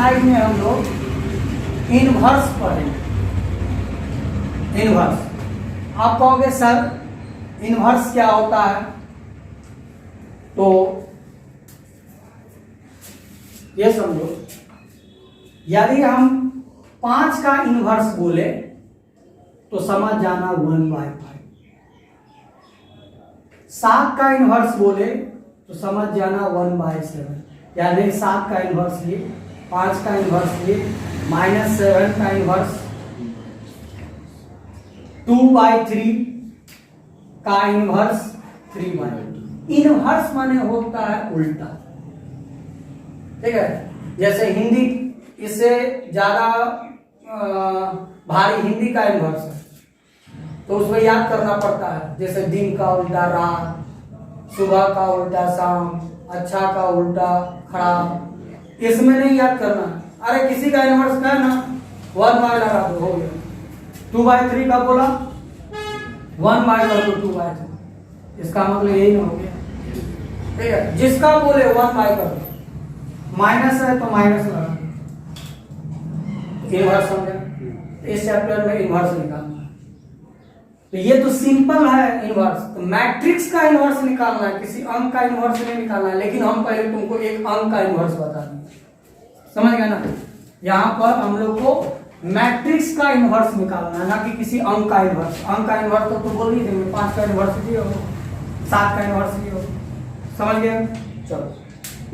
Exercise में हम लोग इनवर्स पढ़ेंगे। इनवर्स आप कहोगे सर इनवर्स क्या होता है, तो ये समझो यदि हम 5 का इनवर्स बोले तो समझ जाना 1/5। 7 का इनवर्स बोले तो समझ जाना 1/7। यानी 7 का इनवर्स ये, 5 का इनवर्स ये, -7 का इनवर्स, 2/3 का इनवर्स 3/2। इनवर्स माने होता है उल्टा, ठीक है। जैसे हिंदी इससे ज्यादा भारी हिंदी का इनवर्स है, तो उसमें याद करना पड़ता है। जैसे दिन का उल्टा रात, सुबह का उल्टा शाम, अच्छा का उल्टा खराब, इसमें नहीं याद करना। अरे किसी का इनवर्स का है ना 1/2 लगा दो, हो गया। 2/3 का बोला 1/2 कर दो 2/3, इसका मतलब यही हो गया, ठीक है। जिसका बोले 1/2 कर दो, माइनस है तो माइनस लगा दो, इनवर्स समझे। इस चैप्टर में इनवर्स निकालना है, तो ये तो सिंपल है इनवर्स। तो मैट्रिक्स का इनवर्स निकालना है, किसी अंक का इनवर्स नहीं निकालना है। लेकिन हम पहले तुमको एक अंक का इनवर्स बता देंगे, समझ गए ना। यहाँ पर हम लोग को मैट्रिक्स का इनवर्स निकालना है, ना कि किसी अंक का इनवर्स। अंक का इनवर्स तो बोल ही देंगे, 5 का इनवर्स भी हो, 7 का इनवर्स भी हो, समझ गए। चलो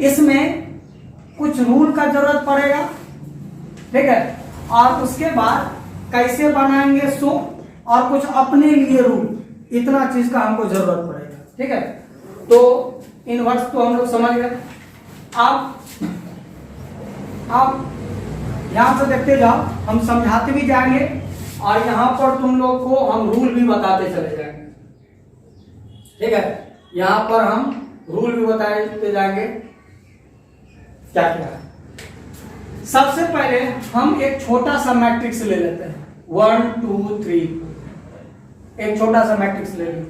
इसमें कुछ रूल का जरूरत पड़ेगा, ठीक है। और उसके बाद कैसे बनाएंगे सो, और कुछ अपने लिए रूल, इतना चीज का हमको जरूरत पड़ेगा, ठीक है। तो इनवर्स तो हम लोग समझ गए। आप यहां से देखते जाओ, हम समझाते भी जाएंगे और यहां पर तुम लोग को हम रूल भी बताते चले जाएंगे, ठीक है। यहां पर हम रूल भी बताते जाएंगे क्या क्या है। सबसे पहले हम एक छोटा सा मैट्रिक्स ले लेते हैं, 1 2 3, एक छोटा सा मैट्रिक्स ले लो,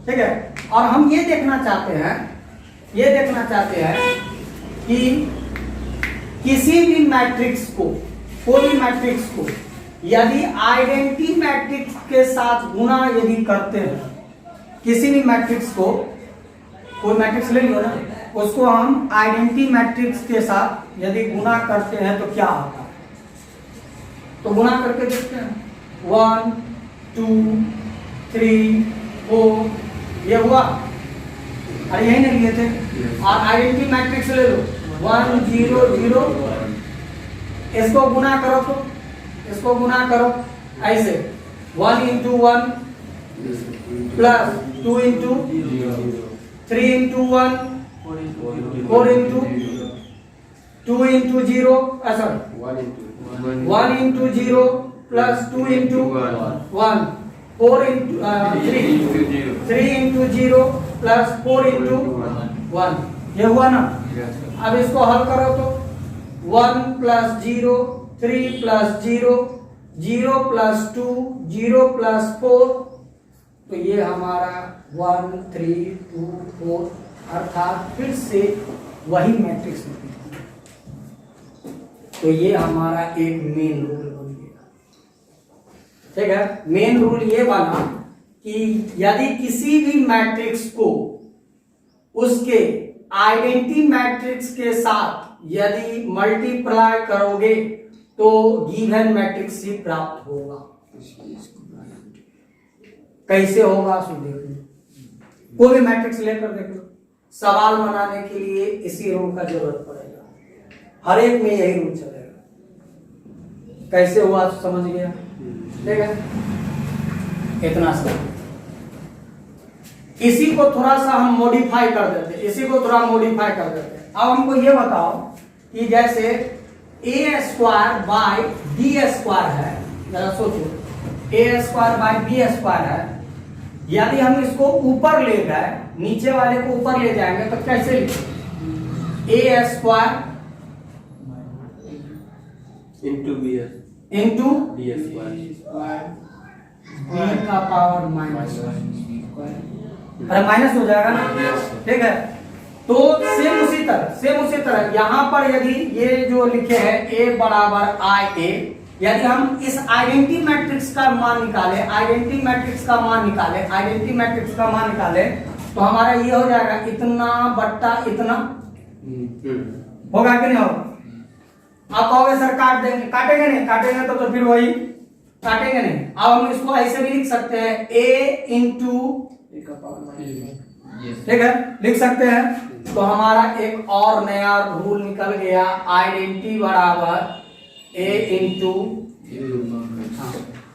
ठीक है। और हम ये देखना चाहते हैं कि किसी भी मैट्रिक्स को, कोई भी मैट्रिक्स को यदि आइडेंटिटी मैट्रिक्स के साथ गुणा यदि करते हैं, किसी भी मैट्रिक्स को, कोई मैट्रिक्स ले लो ना, उसको हम आइडेंटिटी मैट्रिक्स के साथ यदि गुणा करते हैं तो क्या होता है। तो गुणा करके देखते हैं, 1 2 3 4, ये हुआ। अरे यही नहीं लिए थे। और आइडेंटिटी मैट्रिक्स ले लो, 1 0 0, इसको गुणा करो, तो इसको गुणा करो ऐसे, 1 into 1 plus 2 into 3 into 1, 4 into 2 into 0, sorry 1 into 0 plus 2 into 1, 4 into 3 into 0 plus 4 into 1, ये हुआ ना। अब इसको हल करो तो 1 plus 0, 3 plus 0, 0 plus 2, 0 plus 4, तो ये हमारा 1 3 2 4, अर्थात फिर से वही मैट्रिक्स बनेगा। तो ये हमारा एक मेन रूल बन गया, ठीक है। मेन रूल ये बना कि यदि किसी भी मैट्रिक्स को उसके आइडेंटिटी मैट्रिक्स के साथ यदि मल्टीप्लाई करोगे तो गिवन मैट्रिक्स ही प्राप्त होगा। कैसे होगा सो देख लो, कोई भी मैट्रिक्स लेकर देख लो। सवाल बनाने के लिए इसी रूल का जरूरत पड़ेगा, हर एक में यही रूल चलेगा। कैसे हुआ समझ गया, ठीक है। इतना सा, इसी को थोड़ा सा हम मॉडिफाई कर देते, इसी को थोड़ा मॉडिफाई कर देते। अब हमको ये बताओ कि जैसे a square by B square है, जरा सोचो, a square by B square है। यदि हम इसको ऊपर ले गए, नीचे वाले को ऊपर ले जाएंगे तो कैसे लिखेंगे, a square into B square, B का पावर माइनस, अरे माइनस हो जाएगा ना, ठीक है। तो सेम उसी तरह यहां पर यदि ये जो लिखे हैं a बराबर आई ए, यदि हम इस आइडेंटिटी मैट्रिक्स का मान निकाले, आइडेंटिटी मैट्रिक्स का मान निकाले तो हमारा ये हो जाएगा इतना बट्टा इतना, होगा कि नहीं होगा? आप कहोगे सर काट देंगे, काटेंगे नहीं, काटेंगे तो फिर वही काटेंगे नहीं। अब हम इसको ऐसे भी लिख सकते हैं a इंटू, ठीक है, लिख सकते हैं। तो हमारा एक और नया रूल निकल गया, आइडेंटिटी बराबर a इंटू।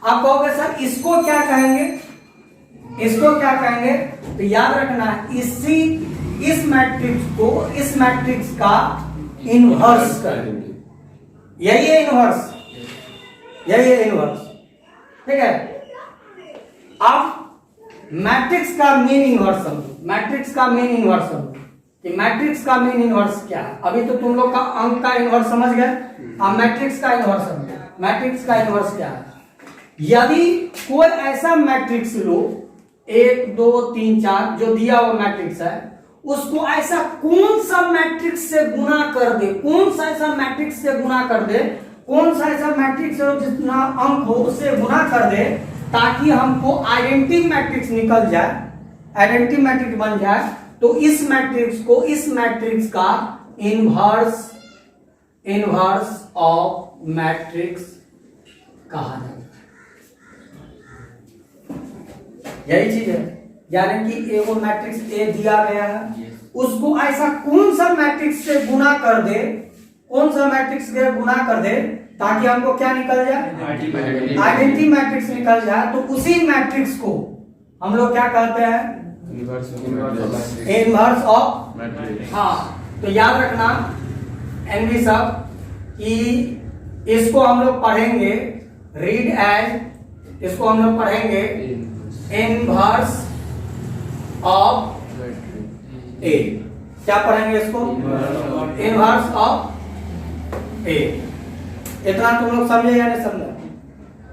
आप कहोगे सर इसको क्या कहेंगे, तो याद रखना इस मैट्रिक्स का इनवर्स करेंगे, यही है इनवर्स, ठीक है। अब मैट्रिक्स का मेन इनवर्स समझो, कि मैट्रिक्स का मेन इनवर्स क्या है। अभी तो तुम लोग का अंक का इनवर्स समझ गए, अब मैट्रिक्स का इनवर्स समझो। मैट्रिक्स का इनवर्स क्या है? यदि कोई ऐसा मैट्रिक्स लो 1 2 3 4 जो दिया हुआ मैट्रिक्स है, उसको ऐसा कौन सा मैट्रिक्स से गुना कर दे, कौन सा ऐसा मैट्रिक्स हो जितना अंक हो उससे गुना कर दे, ताकि हमको आइडेंटिटी मैट्रिक्स निकल जाए, आइडेंटिटी मैट्रिक्स बन जाए, तो इस मैट्रिक्स का इनवर्स ऑफ मैट्रिक्स कहा जाता है। यही चीज है, यानी कि वो मैट्रिक्स ए दिया गया है, उसको ऐसा कौन सा मैट्रिक्स से गुना कर दे, ताकि हमको क्या निकल जाए, आइडेंटिटी मैट्रिक्स निकल जाए। तो उसी मैट्रिक्स को हम लोग क्या कहते हैं, इनवर्स ऑफ मैट्रिक्स। हाँ, तो याद रखना एनवी सब कि इसको हम लोग पढ़ेंगे रीड एज, इसको हम लोग पढ़ेंगे इनवर्स ऑफ ए। क्या पढ़ेंगे इसको? इनवर्स ऑफ ए। इतना तुम लोग समझे या नहीं समझे?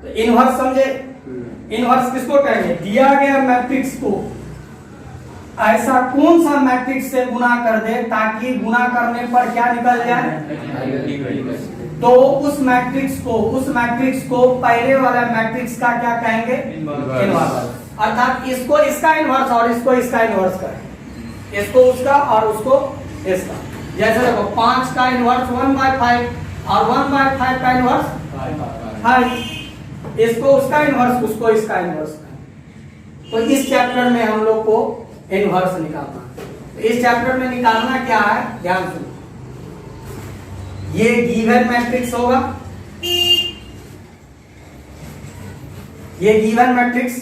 तो इनवर्स समझे, इनवर्स किसको कहेंगे? दिया गया मैट्रिक्स को ऐसा कौन सा मैट्रिक्स से गुना कर दे ताकि गुना करने पर क्या निकल जाए, तो उस मैट्रिक्स को पहले वाला मैट्रिक्स का क्या कहेंगे, इनवर्स। अर्थात इसको इसका इनवर्स और इसको इसका इनवर्स करें, इसको उसका और उसको इसका। जैसे देखो 5 का इनवर्स 1/5 और 1/5 का इनवर्स 5, इसको उसका इनवर्स उसको इसका इनवर्स। तो इस चैप्टर में हम लोग को इनवर्स निकालना, तो इस चैप्टर में निकालना क्या है, ध्यान सुनो। ये गिवन मैट्रिक्स होगा, ये गिवन मैट्रिक्स,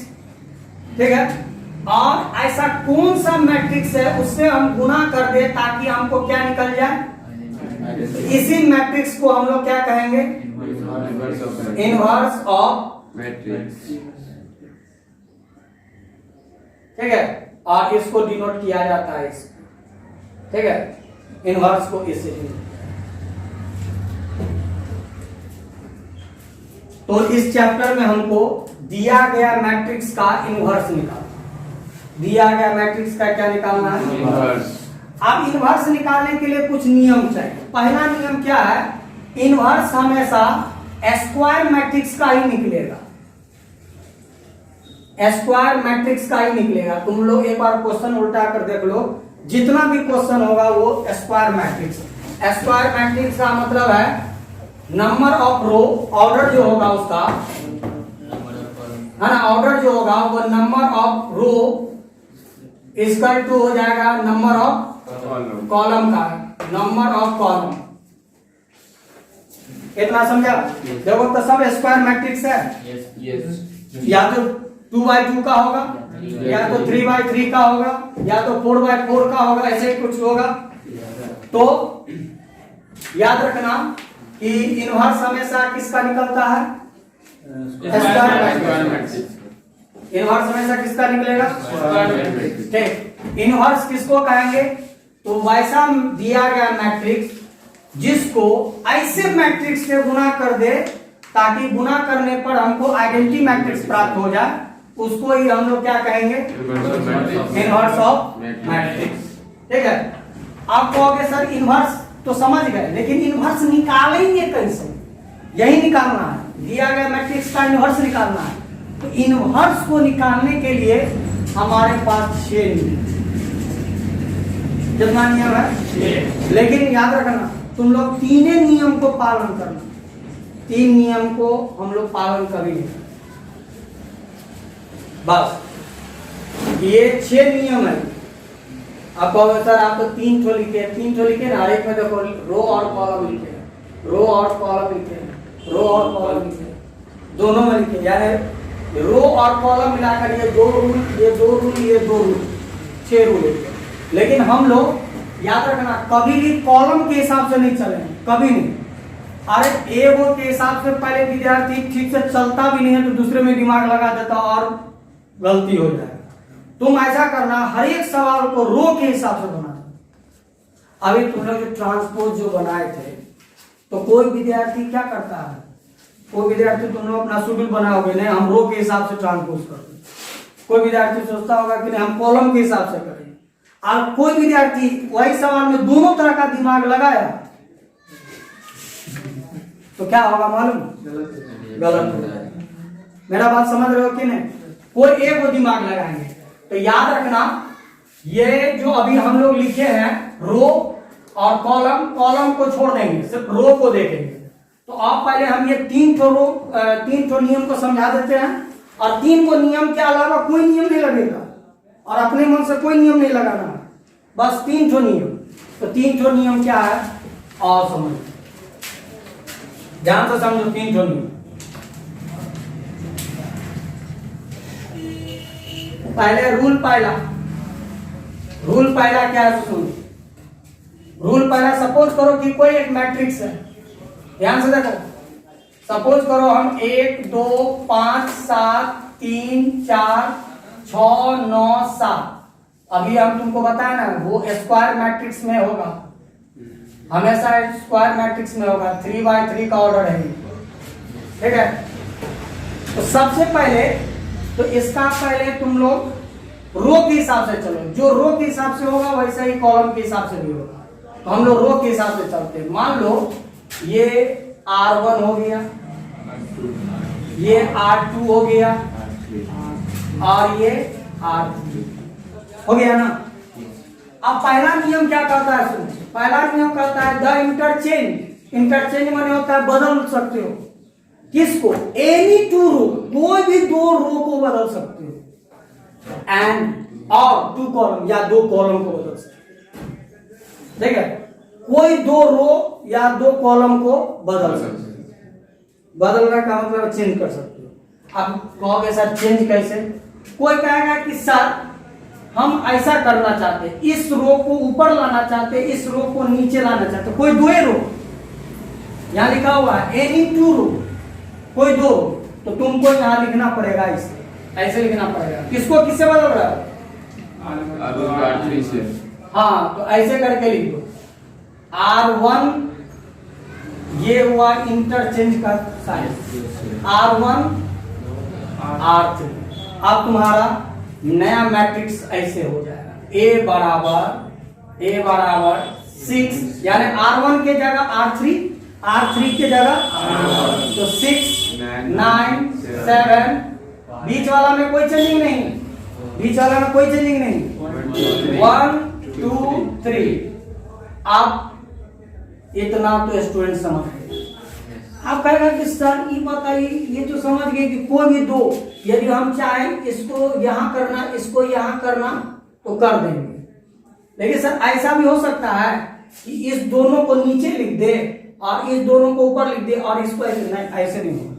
ठीक है। और ऐसा कौन सा मैट्रिक्स है उससे हम गुना कर दे ताकि हमको क्या निकल जाए, इसी मैट्रिक्स को हम लोग क्या कहेंगे, इनवर्स ऑफ मैट्रिक्स, ठीक है। और इसको डिनोट किया जाता है इस, ठीक है, इनवर्स को इससे डिनोट। तो इस चैप्टर में हमको दिया गया मैट्रिक्स का इनवर्स निकालना, दिया गया मैट्रिक्स का क्या निकालना है, इनवर्स। अब इनवर्स निकालने के लिए कुछ नियम चाहिए। पहला नियम क्या है, इनवर्स हमेशा स्क्वायर मैट्रिक्स का ही निकलेगा, स्क्वायर मैट्रिक्स का ही निकलेगा। तुम लोग एक बार क्वेश्चन उल्टा कर देख लो, जितना भी क्वेश्चन होगा वो स्क्वायर मैट्रिक्स। स्क्वायर मैट्रिक्स का मतलब है नंबर ऑफ रो, ऑर्डर जो होगा उसका है ना, ऑर्डर जो होगा वो number of row equal to हो जाएगा नंबर ऑफ कॉलम का, नंबर ऑफ कॉलम। इतना समझा? देखो तो सब स्क्वायर मैट्रिक्स है, या तो 2x2 का होगा, या तो 3x3 का होगा, या तो 4x4 का होगा, ऐसे ही कुछ होगा। तो याद रखना कि इनवर्स हमेशा किसका निकलता है, स्क्वायर मैट्रिक्स। इनवर्स हमेशा किसका निकलेगा, ठीक। इनवर्स किसको कहेंगे, तो वैसा दिया गया मैट्रिक्स जिसको ऐसे मैट्रिक्स से गुना कर दे ताकि गुना करने पर हमको आइडेंटिटी मैट्रिक्स प्राप्त हो जाए, उसको ही हम लोग क्या कहेंगे, इनवर्स ऑफ मैट्रिक्स, ठीक है। आप कहोगे सर इनवर्स तो समझ गए, लेकिन इनवर्स निकालेंगे कैसे? यही निकालना है, दिया गया मैट्रिक्स का इनवर्स निकालना है। तो इनवर्स को निकालने के लिए हमारे पास 6 नियम, कितना नियम है? 6। लेकिन याद रखना तुम लोग 3 नियम को पालन करना, 3 नियम को हम लोग पालन करेंगे बस। ये 6 नियम है। अब कहोगे सर आप तो 3 ठो लिखे, 3 ठो लिखे ना, एक में देखो रो और कॉलम लिखे, रो और कॉलम लिखे, रो और कॉलम लिखे, दोनों में लिखे, यानी रो और कॉलम मिलाकर ये 2 रूल, ये 2 रूल, ये 2 रूल, 6 रूल लिखे। लेकिन हम लोग याद रखना कभी भी कॉलम के हिसाब से नहीं चलेंगे, कभी नहीं। अरे एगो के हिसाब से पहले विद्यार्थी ठीक से चलता भी नहीं है तो दूसरे में दिमाग लगा देता और गलती हो जाए। तुम ऐसा करना, हर एक सवाल को रो के हिसाब से बनाना। अभी तुम लोग जो ट्रांसपोज जो बनाए थे, तो कोई विद्यार्थी क्या करता है, कोई विद्यार्थी तुम लोग अपना शेड्यूल बनाओगे, नहीं हम रो के हिसाब से ट्रांसपोज करते हैं। कोई विद्यार्थी सोचता होगा कि नहीं हम कॉलम के हिसाब से करेंगे। और कोई विद्यार्थी वही सवाल में दोनों तरह का दिमाग लगाया तो क्या होगा मालूम? गलत हो जाएगा। मेरा बात समझ रहे हो कि नहीं? कोई एक वो दिमाग लगाएंगे। तो याद रखना ये जो अभी हम लोग लिखे हैं रो और कॉलम, कॉलम को छोड़ देंगे, सिर्फ रो को देखेंगे। तो आप पहले हम ये 3 ठो नियम को समझा देते हैं, और 3 को नियम के अलावा कोई नियम नहीं लगेगा, और अपने मन से कोई नियम नहीं लगाना, बस 3 ठो नियम। तो 3 ठो नियम क्या है और समझ, ध्यान से समझो 3 ठो नियम। पहले रूल पहला क्या है सुन। रूल पहला, सपोज करो कि कोई एक मैट्रिक्स है, ध्यान से देखो। सपोज करो हम 1 2 5 7 3 4 6 9 7। अभी हम तुमको बताया ना वो स्क्वायर मैट्रिक्स में होगा, हमेशा स्क्वायर मैट्रिक्स में होगा, 3x3 का ऑर्डर है, ठीक है। तो सबसे पहले तो इसका पहले तुम लोग रो के हिसाब से चलो, जो रो के हिसाब से होगा वैसा ही कॉलम के हिसाब से भी होगा। तो हम लोग रो के हिसाब से चलते हैं। मान लो ये R1 हो गया, ये R2 हो गया, और ये R3 हो गया ना। अब पहला नियम क्या कहता है सुन, पहला नियम कहता है द इंटरचेंज। इंटरचेंज माने होता है बदल सकते हो, किसको? एनी 2 रो, कोई भी 2 रो को बदल सकते हो, एंड और 2 कॉलम या 2 कॉलम को बदल सकते हो, ठीक है। कोई 2 रो या 2 कॉलम को बदल सकते हो। बदलने का मतलब चेंज कर सकते हो। अब कहोगे सर चेंज कैसे? कोई कहेगा कि सर हम ऐसा करना चाहते, इस रो को ऊपर लाना चाहते, इस रो को नीचे लाना चाहते, कोई 2 रो, यहां लिखा हुआ है एनी 2 रो, कोई 2 रो, तो तुमको यहां लिखना पड़ेगा, इसे ऐसे लिखना पड़ेगा। किसको किससे बदल रहा है? R3 से। हाँ, तो ऐसे करके लिख दो R1, ये हुआ इंटरचेंज का साइन, R1 R3। अब तुम्हारा नया मैट्रिक्स ऐसे हो जाएगा, A बराबर 6, यानी R1 के जगह R3, R3 के जगह R1, तो 6 9 7, बीच वाला में कोई चेंजिंग नहीं, बीच वाला में कोई चेंजिंग नहीं, 1 2 3। अब इतना तो स्टूडेंट समझ गए। आप कहेगा कि सर ये बताइए, ये तो समझ गए कि कोई भी 2, यदि हम चाहें इसको यहां करना, इसको यहां करना तो कर देंगे, लेकिन सर ऐसा भी हो सकता है कि इस दोनों को नीचे लिख दे और इस दोनों को ऊपर लिख दे और इसको ऐसे नहीं, ऐसे नहीं होगा,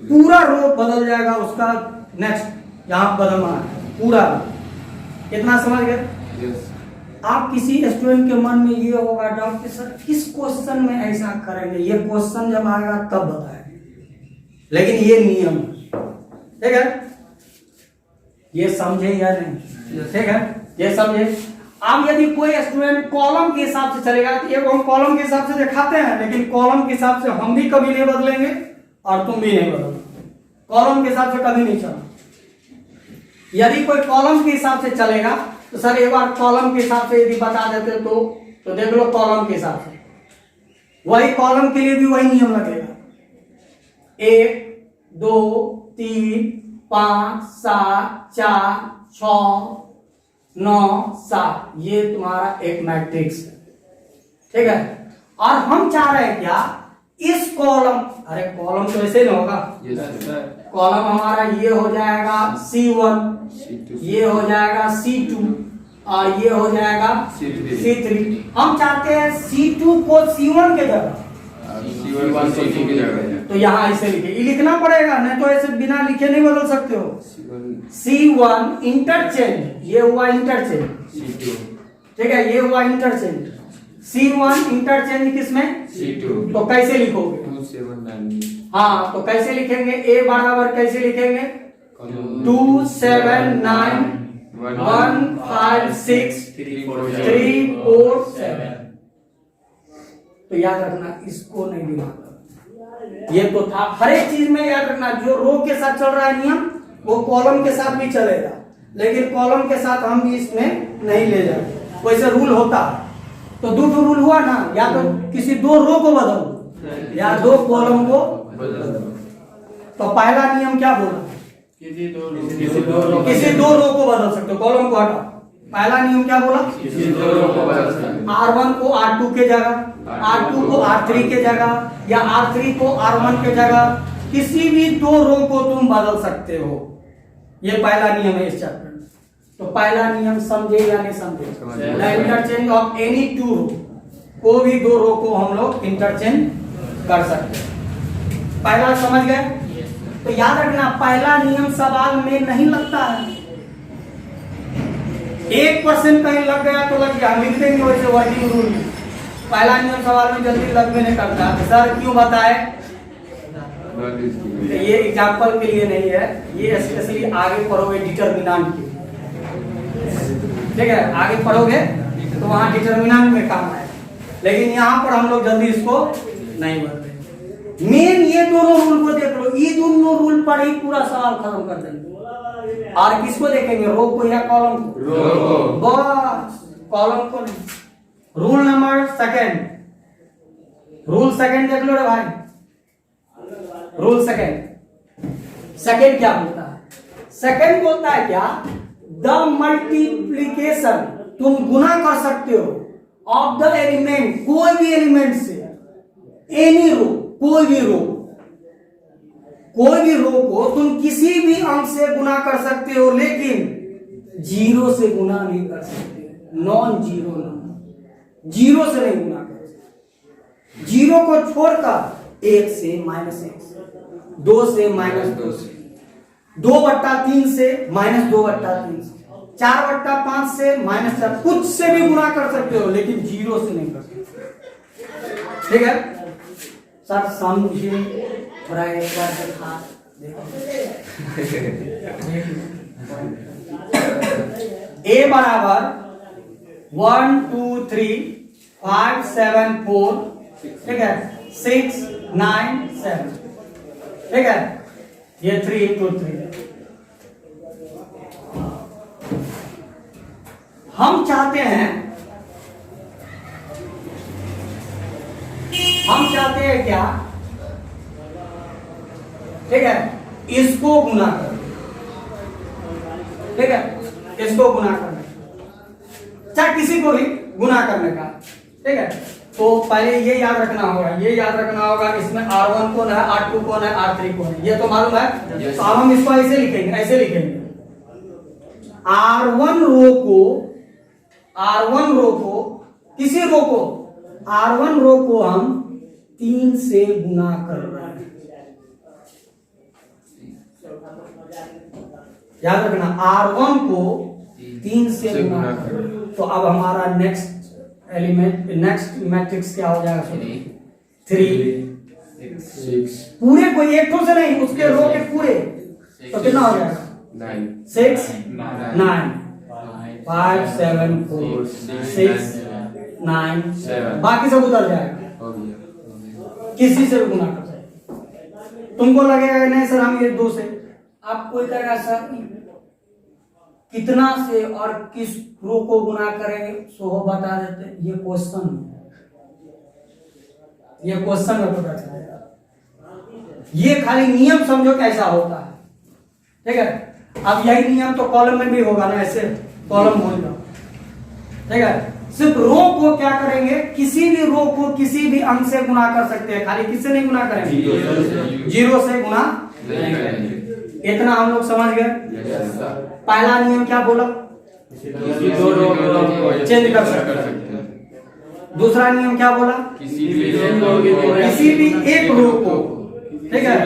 पूरा रो बदल जाएगा उसका। नेक्स्ट यहां बदलना है पूरा, इतना समझ गए? yes. आप किसी स्टूडेंट के मन में ये होगा डाउट कि सर किस क्वेश्चन में ऐसा करेंगे, ये क्वेश्चन जब आएगा तब बताएंगे, लेकिन ये नियम, ठीक है, ये समझे या नहीं? ठीक है, ये समझे। अब यदि कोई स्टूडेंट कॉलम के हिसाब से चलेगा तो ये हम कॉलम के हिसाब से दिखाते हैं, लेकिन कॉलम के हिसाब से हम भी कभी नहीं बदलेंगे और तुम भी नहीं बदलोगे, कॉलम के हिसाब से कभी नहीं चलना। यदि कोई कॉलम के हिसाब से चलेगा तो सर एक बार कॉलम के हिसाब से यदि बता देते तो तो देख लो कॉलम के हिसाब से, वही कॉलम के लिए भी वही नियम लगेगा। 1 2 3 5 7 4 6 9 7, ये तुम्हारा एक मैट्रिक्स है, ठीक है। और हम चाह रहे हैं क्या, इस कॉलम, अरे कॉलम तो ऐसे नहीं होगा, कॉलम हमारा ये हो जाएगा C1, ये हो जाएगा C2 और ये हो जाएगा C3। हम चाहते हैं C2 को C1 के जगह, तो यहाँ ऐसे लिखे, ये लिखना पड़ेगा, नहीं तो ऐसे बिना लिखे नहीं बदल सकते हो। C1 इंटरचेंज, ये हुआ इंटरचेंज, ठीक है, ये हुआ इंटरचेंज। C1 इंटरचेंज किसमें, C2, तो कैसे लिखोगे, 279। हाँ, तो कैसे लिखेंगे, A बराबर कैसे लिखेंगे, 2 7 9 1 5 6 3 4 7। तो याद रखना, इसको नहीं दिमाग, ये तो था। हर एक चीज में याद रखना, जो रो के साथ चल रहा है नियम, वो कॉलम के साथ भी चलेगा, लेकिन कॉलम के साथ हम भी इसमें नहीं ले जाए। वैसे रूल होता है, तो दो रूल हुआ ना, या तो किसी 2 रो को बदल या 2 कॉलम को बदल। तो पहला नियम क्या बोला, किसी 2 रो को बदल सकते हो, कॉलम को हटा। पहला नियम क्या बोला, किसी 2 रो को बदल सकते हो। R1 को R2 के जगह, R2 को R3 के जगह, या R3 को R1 के जगह, किसी भी 2 रो को तुम बदल सकते हो। ये पहला नियम है इस चैप्टर में। तो पहला नियम समझे या नहीं समझे, इंटरचेंज ऑफ एनी 2 रो, कोई भी 2 रो को हम लोग इंटरचेंज कर सकते हैं। पहला समझ गए, तो याद रखना पहला नियम सवाल में नहीं लगता है, 1% कहीं लग गया तो लग गया, लिख देंगे वैसे वर्किंग रूल में। पहला नियम सवाल में जल्दी लगने नहीं करता, सर क्यों बताए, ये एग्जाम्पल के लिए नहीं है, ये स्पेशली आगे पढ़ोगे डिटरमिनेंट के, ठीक है, आगे पढ़ोगे तो वहां डिटरमिनेंट में काम आए, लेकिन यहाँ पर हम लोग जल्दी इसको नहीं बढ़ते। मेन ये दोनों रूल को देख लो, ये दोनों रूल पर ही पूरा सवाल खत्म कर देंगे। और किसको देखेंगे, रो को या कॉलम को, बस कॉलम को नहीं। Rule number second, rule second देख लो रे भाई, रूल सेकंड क्या बोलता है, सेकंड बोलता है क्या, द मल्टीप्लीकेशन, तुम गुना कर सकते हो, ऑफ द एलिमेंट, कोई भी एलिमेंट से, एनी रो, कोई भी रो को तुम किसी भी अंक से गुना कर सकते हो, लेकिन 0 से गुना नहीं कर सकते, नॉन जीरो नंबर, 0 से नहीं गुना कर सकते। 0 को छोड़कर 1 से -1 से, 2 से -2 से, 2/3 से -2/3 से, 4/5 से -4, कुछ से भी गुना कर सकते हो, लेकिन 0 से नहीं कर सकते, ठीक है। सर समझिए थोड़ा, एक बार देखा A बराबर 1 2 3 5 7 4, ठीक है, 6 9 7, ठीक है, ये 3 into 3। हम चाहते हैं क्या, ठीक है, इसको गुना कर, ठीक है, इसको गुना करना, चाहे किसी को भी गुना करने का, ठीक है। तो पहले ये याद रखना होगा, इसमें R1 कौन है, R2 कौन है, R3 कौन है, ये तो मालूम है। तो अब हम इसको ऐसे लिखेंगे, R1 रो को किसी रो को, R1 रो को हम 3 से गुना कर रहे हैं, याद रखना, R1 को 3 से गुना कर रहे हैं। तो अब हमारा नेक्स्ट मैट्रिक्स क्या हो जाएगा, 3 6, पूरे कोई एक से नहीं, उसके रो के पूरे, तो कितना हो जाएगा, 6 9 5 7 4 6 9 7, बाकी सब उधर जाएगा, किसी से भी गुना कर सकते। तुमको लगेगा नहीं सर हम ये 2 से, आप कोई कहेगा सर कितना से और किस रो को गुना करेंगे सो बता देते हैं। ये क्वेश्चन में पता चलेगा। ये खाली नियम समझो कैसा होता है, ठीक है। अब यही नियम तो कॉलम में भी होगा ना, ऐसे कॉलम होगा, ठीक है। सिर्फ रो को क्या करेंगे, किसी भी रो को किसी भी अंक से गुना कर सकते हैं, खाली किससे नहीं गुना करेंगे, जीरो से गुना नहीं करेंगे। इतना हम लोग समझ गए। पहला नियम क्या बोला, चेंज कर सकते हैं। दूसरा नियम क्या बोला, किसी भी एक रो को, ठीक है,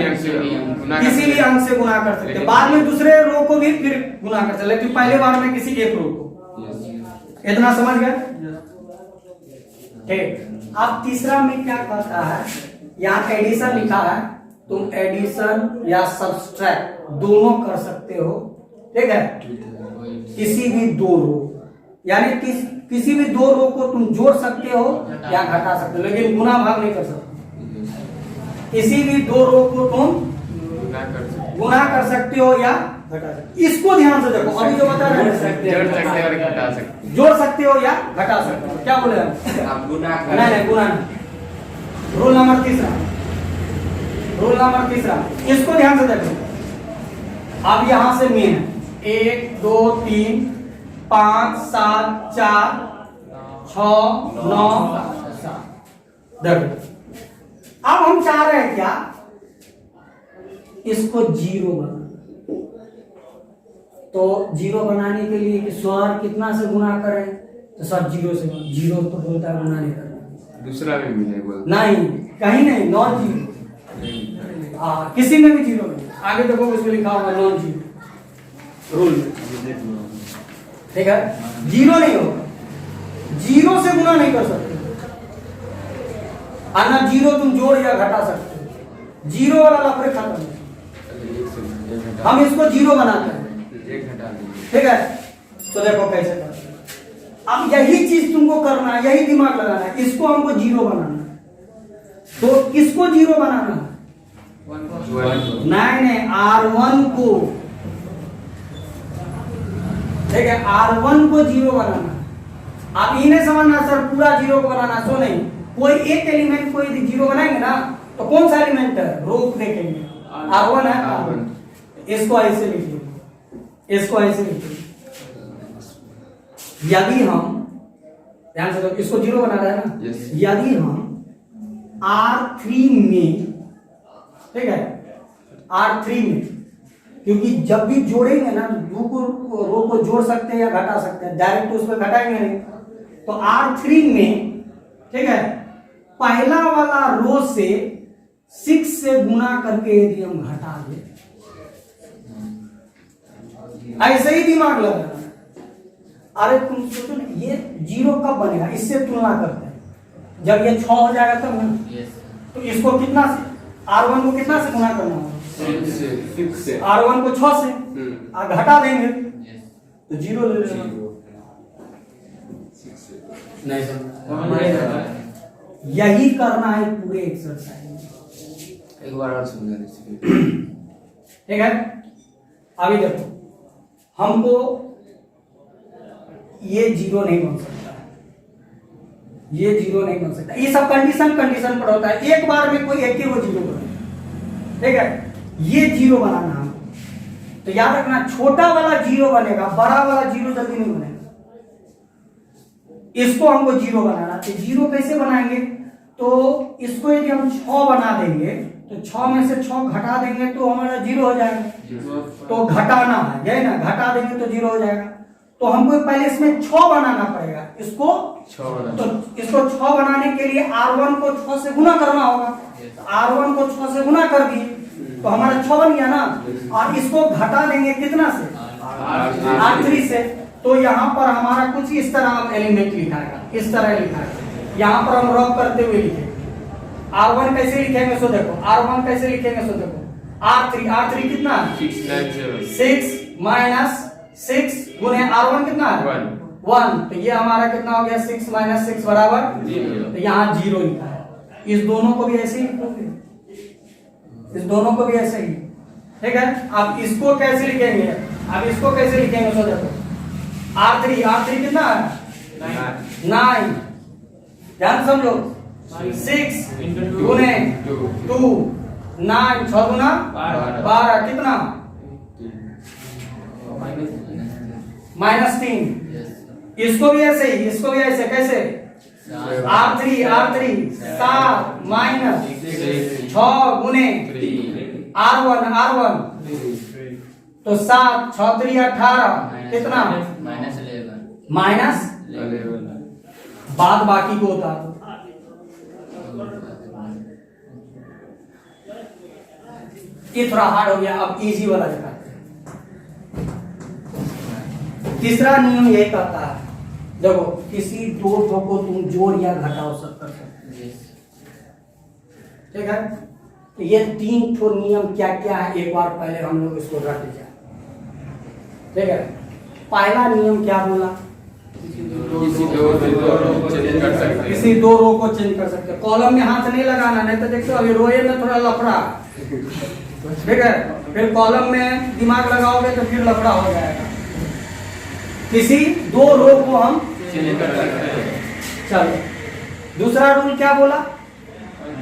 किसी भी अंक से गुना कर सकते हैं। बाद में दूसरे रो को भी फिर गुना कर सकते, लेकिन पहले बार में किसी एक रो को। इतना समझ गए, ठीक। अब तीसरा में क्या करता है, यहाँ एडिशन लिखा है, तुम एडिशन या सब्सट्रैक्ट दोनों कर सकते हो, ठीक है। किसी भी दो रो, यानी किसी भी दो रो को तुम जोड़ सकते हो या घटा सकते हो, लेकिन गुना भाग नहीं कर सकते। किसी भी दो रो को तुम गुना कर सकते हो या घटा सकते हो। इसको ध्यान से देखो, अभी जो बता रहे हैं जोड़ सकते हो या घटा सकते हो। क्या बोले हम, गुना नहीं, गुना नहीं। रूल नंबर तीसरा, इसको ध्यान से देखो। अब यहां से मेन 1 2 3 5 7 4 6 9 7 देखो। अब हम चाह रहे हैं क्या, इसको जीरो बना। तो जीरो बनाने के लिए स्वर कितना से गुना करें, तो सब जीरो से। जीरो तो बोलता है गुना नहीं करना, दूसरा भी मिलेगा नहीं, कहीं नहीं, नॉन जीरो। किसी में भी जीरो नहीं, आगे देखो उसमें लिखा होगा नॉन जीरो रूल, ठीक है। जीरो नहीं होगा, जीरो से गुना नहीं कर सकते, और ना जीरो तुम जोड़ या घटा सकते हो। जीरो वाला लफड़े खत्म। हम इसको जीरो बनाते हैं, ठीक है। तो देखो कैसे करते हैं। अब यही चीज तुमको करना है, यही दिमाग लगाना है। इसको हमको जीरो बनाना है, तो किसको जीरो बनाना है, नहीं R1 को, ठीक है। R1 को जीरो बनाना। आप ये नहीं समझना सर पूरा जीरो को बनाना, सो नहीं। कोई एक एलिमेंट को यदि जीरो बनाएंगे ना, तो कौन सा एलिमेंट है, रो देखेंगे R1 है, इसको ऐसे लिखिए, इसको ऐसे लिखिए। यदि हम ध्यान से देखो, इसको जीरो बना रहा है ना, यदि हम R3 में, ठीक है, R3 में, क्योंकि जब भी जोड़ेंगे ना रो को जोड़ सकते हैं या घटा सकते हैं, डायरेक्ट उस पर घटाएंगे नहीं। तो R3 में, ठीक है, पहला वाला रो से 6 से गुना करके यदि हम घटा दें, ऐसे ही दिमाग लगाना। अरे तुम सोचो ना, ये जीरो कब बनेगा, इससे तुलना करते हैं जब ये 6 हो जाएगा तब ना। तो इसको कितना से, R1 को कितना से गुना करना होगा, R1 को 6 से, घटा देंगे तो जीरो ले लेना। नहीं समझ, यही करना है पूरे एक्सरसाइज। एक बार और समझा दीजिए, ठीक है। अभी देखो, हमको ये जीरो नहीं बन सकता, ये जीरो नहीं बन सकता। ये सब कंडीशन पर होता है। एक बार में कोई एक ही वो जीरो बने, ठीक है। ये जीरो बनाना हमको, तो याद रखना छोटा वाला जीरो बनेगा, बड़ा वाला जीरो जल्दी नहीं बनेगा। इसको हमको जीरो बनाना, तो जीरो कैसे बनाएंगे, तो इसको यदि हम 6 बना देंगे तो 6 में से 6 घटा देंगे तो हमारा जीरो हो जाएगा। तो घटाना है, यही ना, घटा देंगे तो जीरो हो जाएगा। तो हमको पहले इसमें 6 बनाना पड़ेगा, इसको 6 बनाने के लिए R1 को 6 से गुना करना होगा। R1 को 6 से गुना कर दिए तो हमारा 6 बन गया ना, और इसको घटा देंगे कितना से, R3 से। तो यहाँ पर हमारा कुछ इस तरह एलिमेंट लिखा है, इस तरह लिखा है। यहाँ पर हम रॉक करते हुए लिखेंगे। R1 कैसे लिखेंगे सो देखो, R1 कैसे लिखेंगे सो देखो, R3 कितना है, 6 माइनस 6 गुने R1 कितना है 1। तो ये हमारा कितना हो गया, 6 माइनस 6 बराबर 0। तो यहाँ 0 लिखा है। इस दोनों को भी ऐसे ही लिखोगे, इस दोनों को भी ऐसे ही, ठीक है। अब इसको कैसे लिखेंगे, अब इसको कैसे लिखेंगे सोचो तो R3 कितना है 9 ध्यान समझो 6 गुने 2 9 6 गुना 12 कितना -3 इसको भी ऐसे ही इसको भी ऐसे कैसे R3 7 माइनस 6 गुने R1 तो 7 6 3 18 कितना माइनस बाद बाकी को उतार दो ये थोड़ा हार्ड हो गया अब इजी वाला दिखाते हैं तीसरा नियम यही कहता है देखो किसी दो ठो को तुम जोड़ या घटाओ सब कर सकते हो ठीक है तो ये 3 ठो नियम क्या क्या है एक बार पहले हम लोग इसको रट जाए ठीक है पहला नियम क्या बोला किसी दो रो को चेंज कर सकते कॉलम में हाथ नहीं लगाना नहीं तो देखते अभी रोए में थोड़ा लफड़ा ठीक है फिर कॉलम में दिमाग लगाओगे तो फिर लफड़ा हो जाएगा किसी दो रो को हम चलो दूसरा रूल क्या बोला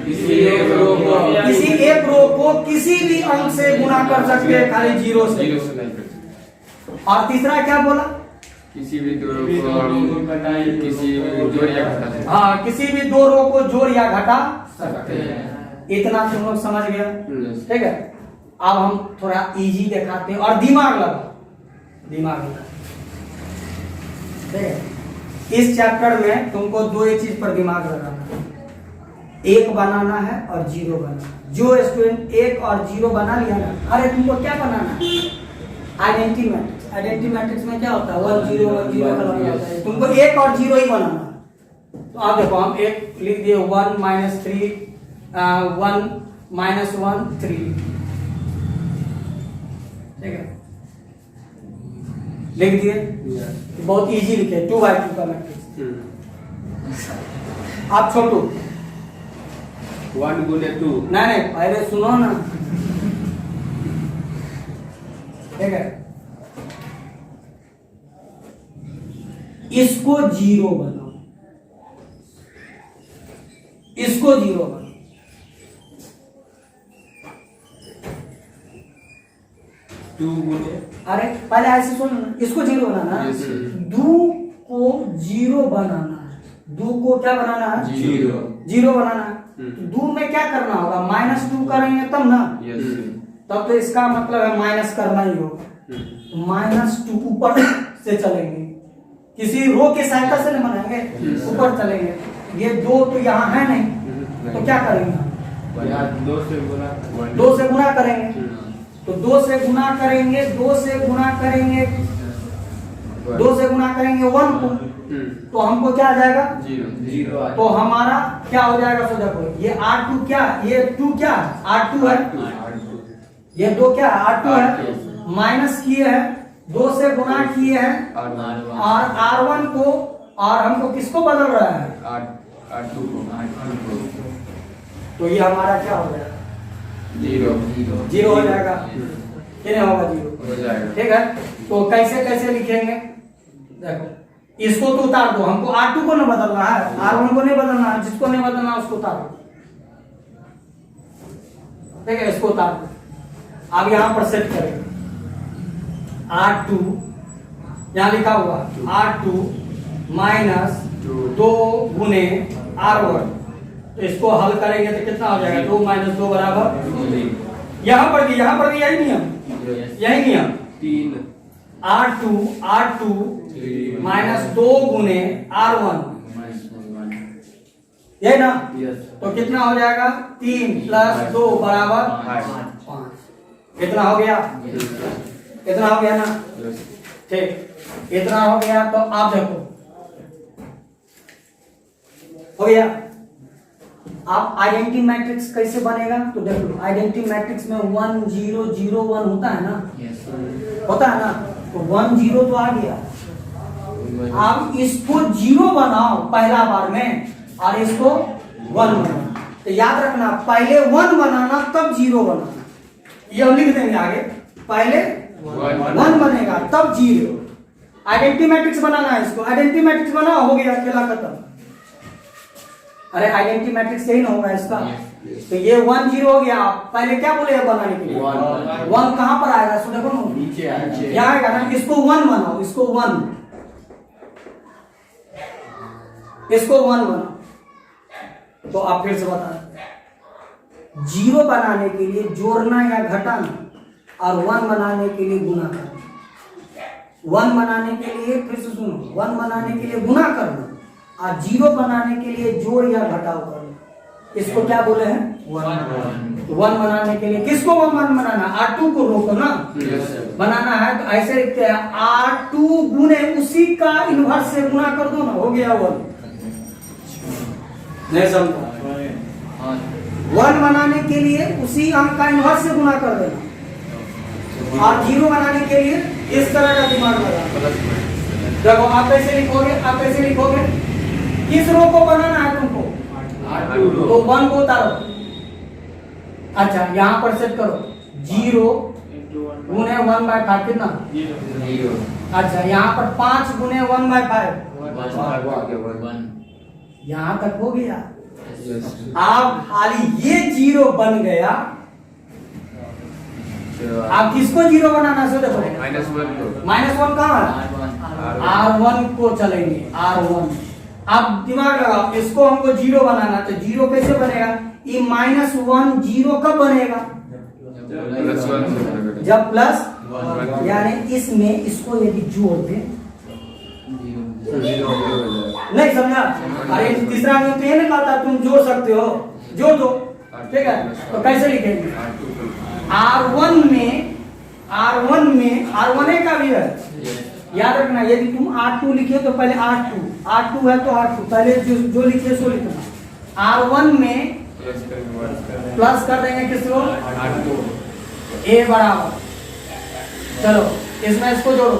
किसी एक रो को किसी भी अंक से गुणा कर सकते हैं खाली जीरो से और तीसरा क्या बोला किसी भी दो रो को किसी जोड़ या घटा हाँ किसी भी दो रो को जोड़ या घटा सकते हैं इतना तुम लोग समझ गया ठीक है अब हम थोड़ा इजी दिखाते हैं और दिमाग लगा ठीक है इस चैप्टर में तुमको दो ही चीज पर दिमाग लगाना है एक बनाना है और जीरो बनाना है जो स्टूडेंट एक और जीरो बना लिया ना अरे तुमको क्या बनाना है आइडेंटिटी मैट्रिक्स में क्या होता है 1 0 1 0 का लंबा होता है तुमको एक और जीरो ही बनाना है तो आप देखो हम एक लिख दिए 1 -3 1 -1 3 ठीक है लिख दिए बहुत इजी लिखे 2/2 का मैट्रिक्स आप छोटू 1 गुने 2 नहीं पहले सुनो ना ठीक है इसको जीरो बनाओ इसको जीरो बनाओ अरे पहले ऐसे सुन इसको जीरो बनाना दो को जीरो बनाना है दो को क्या बनाना है जीरो बनाना है दो में क्या करना होगा -2 करेंगे तब ना तब तो इसका मतलब है माइनस करना ही होगा -2 ऊपर से चलेंगे किसी रो के सहायता से नहीं बनाएंगे ऊपर चलेंगे ये दो तो यहाँ है नहीं तो क्या करेंगे 2 से गुना करेंगे तो 2 से गुना करेंगे 2 से गुना करेंगे 1 को तो हमको क्या आ जाएगा जीरो तो हमारा क्या हो जाएगा सो देखो ये R2 क्या ये 2 क्या R2 है ये 2 क्या R2 है माइनस किए हैं 2 से गुना किए हैं और R1 को और हमको किसको बदल रहा है R2 को तो ये हमारा क्या हो जाएगा जीरो हो जाएगा कितने होगा जीरो हो जाएगा ठीक है तो कैसे लिखेंगे देखो इसको तो उतार दो हमको R2 को नहीं बदलना है R1 को नहीं बदलना है जिसको नहीं बदलना है उसको उतार दो ठीक है इसको उतार दो अब यहां पर सेट करेंगे R2 यहां लिखा हुआ R2 -2 गुने R1 तो इसको हल करेंगे तो कितना हो जाएगा 2 - 2 बराबर यहां पर भी यही नियम 3 R2 -2 गुने R1 ये ना तो कितना हो जाएगा 3 + 2 बराबर 5 इतना हो गया ना ठीक इतना हो गया तो आप देखो हो गया आप आइडेंटिटी मैट्रिक्स कैसे बनेगा तो देखो आइडेंटिटी मैट्रिक्स में 1 0 0 1 होता है ना होता है ना तो 1 0 तो आ गया आप इसको 0 बनाओ पहला बार में और इसको 1 बनाओ तो याद रखना पहले 1 बनाना तब 0 बनाना ये हम लिख देंगे आगे पहले वन बनेगा तब जीरो। आइडेंटिटी मैट्रिक्स बनाना है इसको, आइडेंटिटी मैट्रिक्स बना हो गया, खेला खत्म। अरे आइडेंटिटी मैट्रिक्स यही ना होगा इसका। तो ये 1 0 हो गया। पहले क्या बोले बनाने के लिए? 1 कहां पर आएगा? सो देखो ना नीचे आएगा, क्या आएगा ना, इसको 1 बनाओ, इसको 1 बनाओ। तो आप फिर से बता, 0 बनाने के लिए जोड़ना या घटाना, और 1 बनाने के लिए गुना करना। 1 बनाने के लिए, फिर से सुनो, 1 बनाने के लिए गुना करना, और 0 बनाने के लिए जोड़ या घटाव करना। इसको क्या बोले हैं? 1 बनाने के लिए किसको 1 बनाना? R2 को रोको ना, बनाना है तो ऐसे लिखते हैं, R2 गुने उसी का इनवर्स से गुना कर दो ना, हो गया 1। नहीं समझा? 1 बनाने के लिए उसी अंक का इनवर्स से गुना कर देना, और 0 बनाने के लिए इस तरह का दिमाग लगा। देखो आप ऐसे लिखोगे, किस रो को बनाना है तुमको? तो 1 को उतारो। अच्छा यहाँ पर सेट करो, 0 गुने 1/5 कितना? 0। अच्छा यहाँ पर 5 गुने 1/5, यहाँ तक हो गया। आप खाली ये 0 बन गया। आप किसको 0 बनाना? सो देखो -1 कहाँ है? R1 को चलेंगे, R1। आप दिमाग लगाओ, इसको हमको 0 बनाना, तो 0 कैसे बनेगा? ये -1 0 कब बनेगा? जब प्लस, यानी इसमें इसको यदि जोड़ दे, नहीं समझा? अरे तीसरा नियम तो ये नहीं कहता तुम जोड़ सकते हो, जोड़ दो, ठीक है? तो कैसे लिखेंगे? R1 में का भी है, याद रखना। यदि तुम R2 लिखे तो पहले R2 है तो R2 पहले जो लिखे सो लिखना। R1 में प्लस कर देंगे किसको? A बराबर, चलो इसमें इसको जोड़ो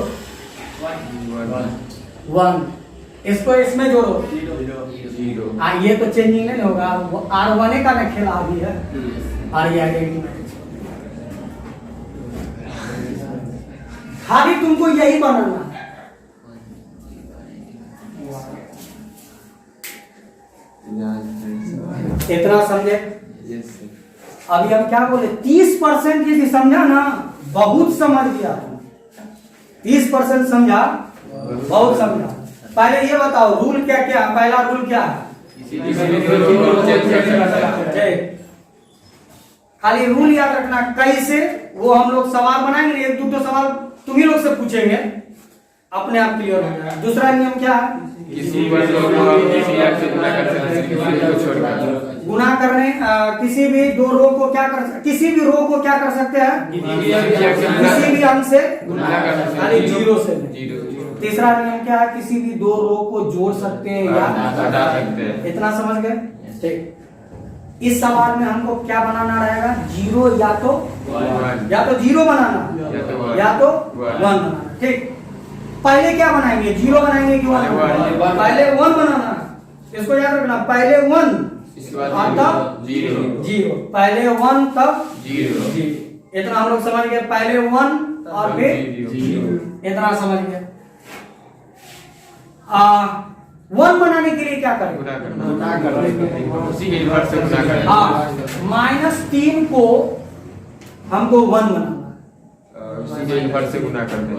1, इसको इसमें जोड़ो 0। ये तो चेंजिंग नहीं होगा, R1 का ना खेला अभी है, और ये आइडेंटिटी खाली तुमको यही बनाना है। इतना समझे? अभी हम क्या बोले? 30% यदि समझा ना, बहुत समझ गया। 30% समझा, बहुत समझा। पहले ये बताओ रूल क्या क्या? पहला रूल क्या है? खाली रूल याद रखना। कैसे? वो हम लोग सवाल बनाएंगे, 1-2 सवाल तुम ही लोग से पूछेंगे, अपने आप क्लियर हो जाएगा। दूसरा नियम क्या है? गुना करने, किसी भी 2 रो को क्या कर सकते? किसी भी रो को क्या कर सकते हैं? किसी भी अंक से खाली 0 से। तीसरा नियम क्या है? किसी भी 2 रो को जोड़ सकते हैं या घटा सकते हैं। इतना समझ गए? ठीक। इस सवाल में हमको क्या बनाना रहेगा? 0 या तो 0 बनाना, या तो 1 बनाना। ठीक, पहले क्या बनाएंगे? 0 बनाएंगे कि 1? पहले 1 बनाना, इसको याद रखना। पहले 1 और तब 0, पहले 1 तब 0। इतना हम लोग समझ गए। पहले 1 और फिर 0, इतना समझ गए। 1 बनाने के लिए क्या करें? -3 को हमको 1 बनाना, उसी के इनवर्स से गुना कर दें।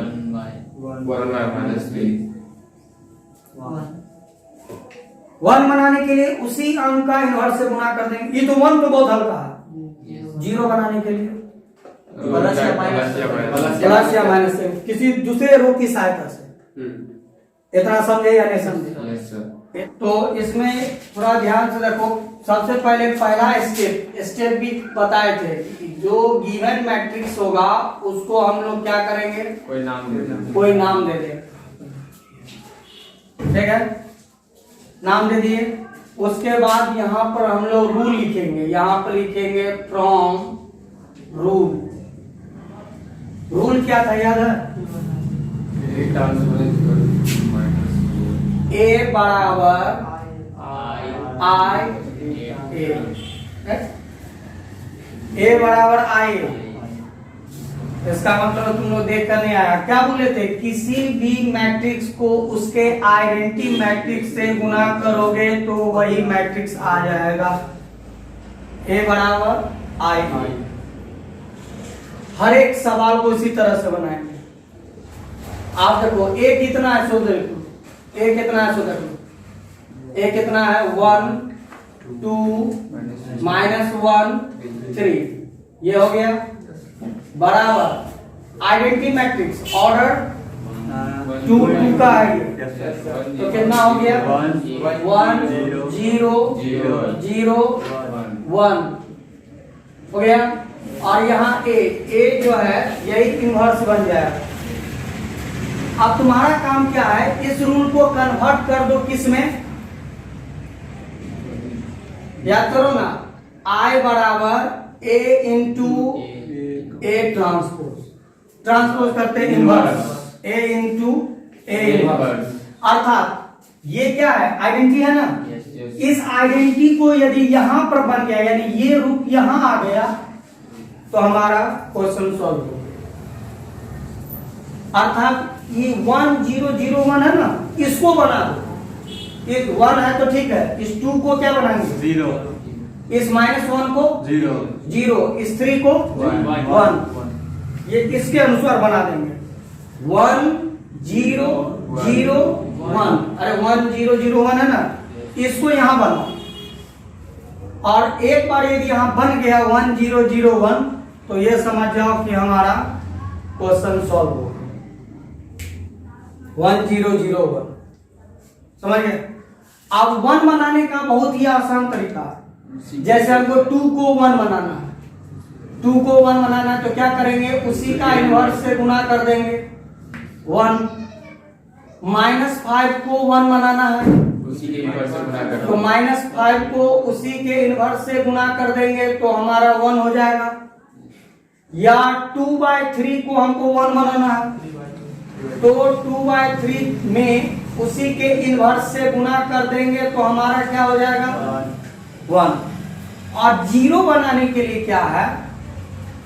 1 बनाने के लिए उसी अंक का इनवर्स से गुना कर देंगे। ये तो 1 तो बहुत हल्का है। 0 बनाने के लिए प्लस या माइनस से, किसी दूसरे रो की सहायता से। इतना समझे या नहीं समझे? तो इसमें थोड़ा ध्यान से देखो। सबसे पहले पहला स्टेप भी बताए थे कि जो गिवन मैट्रिक्स होगा उसको हम लोग क्या करेंगे? कोई नाम दे दें। ठीक है, नाम दे दिए। उसके बाद यहाँ पर हम लोग रूल लिखेंगे। यहाँ पर लिखेंगे फ्रॉम रूल। रूल क्या था याद है? A बराबर I A बराबर I। इसका मतलब तुम लोग देख कर नहीं आया। क्या बोले थे? किसी भी मैट्रिक्स को उसके आइडेंटिटी मैट्रिक्स से गुना करोगे तो वही मैट्रिक्स आ जाएगा। ए बराबर आई। हर एक सवाल को इसी तरह से बनाएंगे। आप देखो ए कितना है, सो देखो ए कितना है, सो देखो ए कितना है, 1 2 -1 3, ये हो गया बराबर आइडेंटिटी मैट्रिक्स ऑर्डर 2 2 का है ये, तो कितना हो गया 1 0 0 1 हो गया। और यहाँ ए जो है यही इनवर्स बन जाएगा। अब तुम्हारा काम क्या है, इस रूल को कन्वर्ट कर दो किस में, याद करो ना, I बराबर A इंटू ए ट्रांसपोज करते हैं inverse, A into A inverse. अर्थात ये क्या है, आइडेंटिटी है ना। इस आइडेंटिटी को यदि यहां पर बन गया, यानी ये रूप यहां आ गया, तो हमारा क्वेश्चन सॉल्व हो गया। अर्थात ये 1 0 0 1 है ना, इसको बना दो। एक 1 है तो ठीक है, इस 2 को क्या बनाएंगे 0, इस -1 को 0, इस 3 को 1, ये इसके अनुसार बना देंगे 1 0 0 1। अरे 1 0 0 1 है ना, इसको यहां बनाओ। और एक बार यदि यहां बन गया 1 0 0 1, तो ये समझ जाओ कि हमारा क्वेश्चन सॉल्व हो गया। 1 0 0 1 समझ गए। अब 1 बनाने का बहुत ही आसान तरीका है। जैसे हमको 2 को 1 बनाना है, 2 को 1 बनाना है तो क्या करेंगे, उसी का इनवर्स से गुना कर देंगे 1। -5 को 1 बनाना है, उसी के इनवर्स से गुना कर तो -5 को उसी के इनवर्स से गुना कर देंगे तो हमारा 1 हो जाएगा। या 2/3 को हमको 1 बनाना है, तो 2/3 में उसी के इनवर्स से गुना कर देंगे तो हमारा क्या हो जाएगा 1। और 0 बनाने के लिए क्या है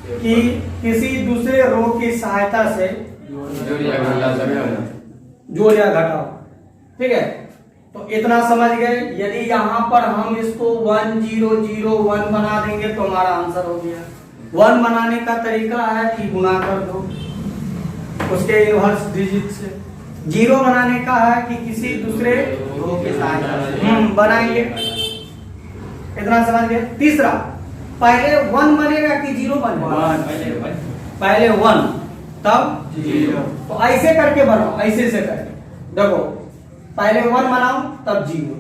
कि किसी दूसरे रो की सहायता से जोड़ या घटाओ, ठीक है। तो इतना समझ गए। यदि यहां पर हम इसको 1 0 0 1 बना देंगे तो हमारा आंसर हो गया। 1 बनाने का तरीका है कि गुना कर दो उसके इनवर्स डिजिट से। 0 बनाने का है कि किसी दूसरे रो के साथ बनाएंगे। इतना समझ गए। तीसरा, पहले 1 बनेगा कि 0 बनेगा? पहले 1 तब 0। तो ऐसे करके बनाओ, ऐसे से करके देखो, पहले 1 बनाओ तब 0,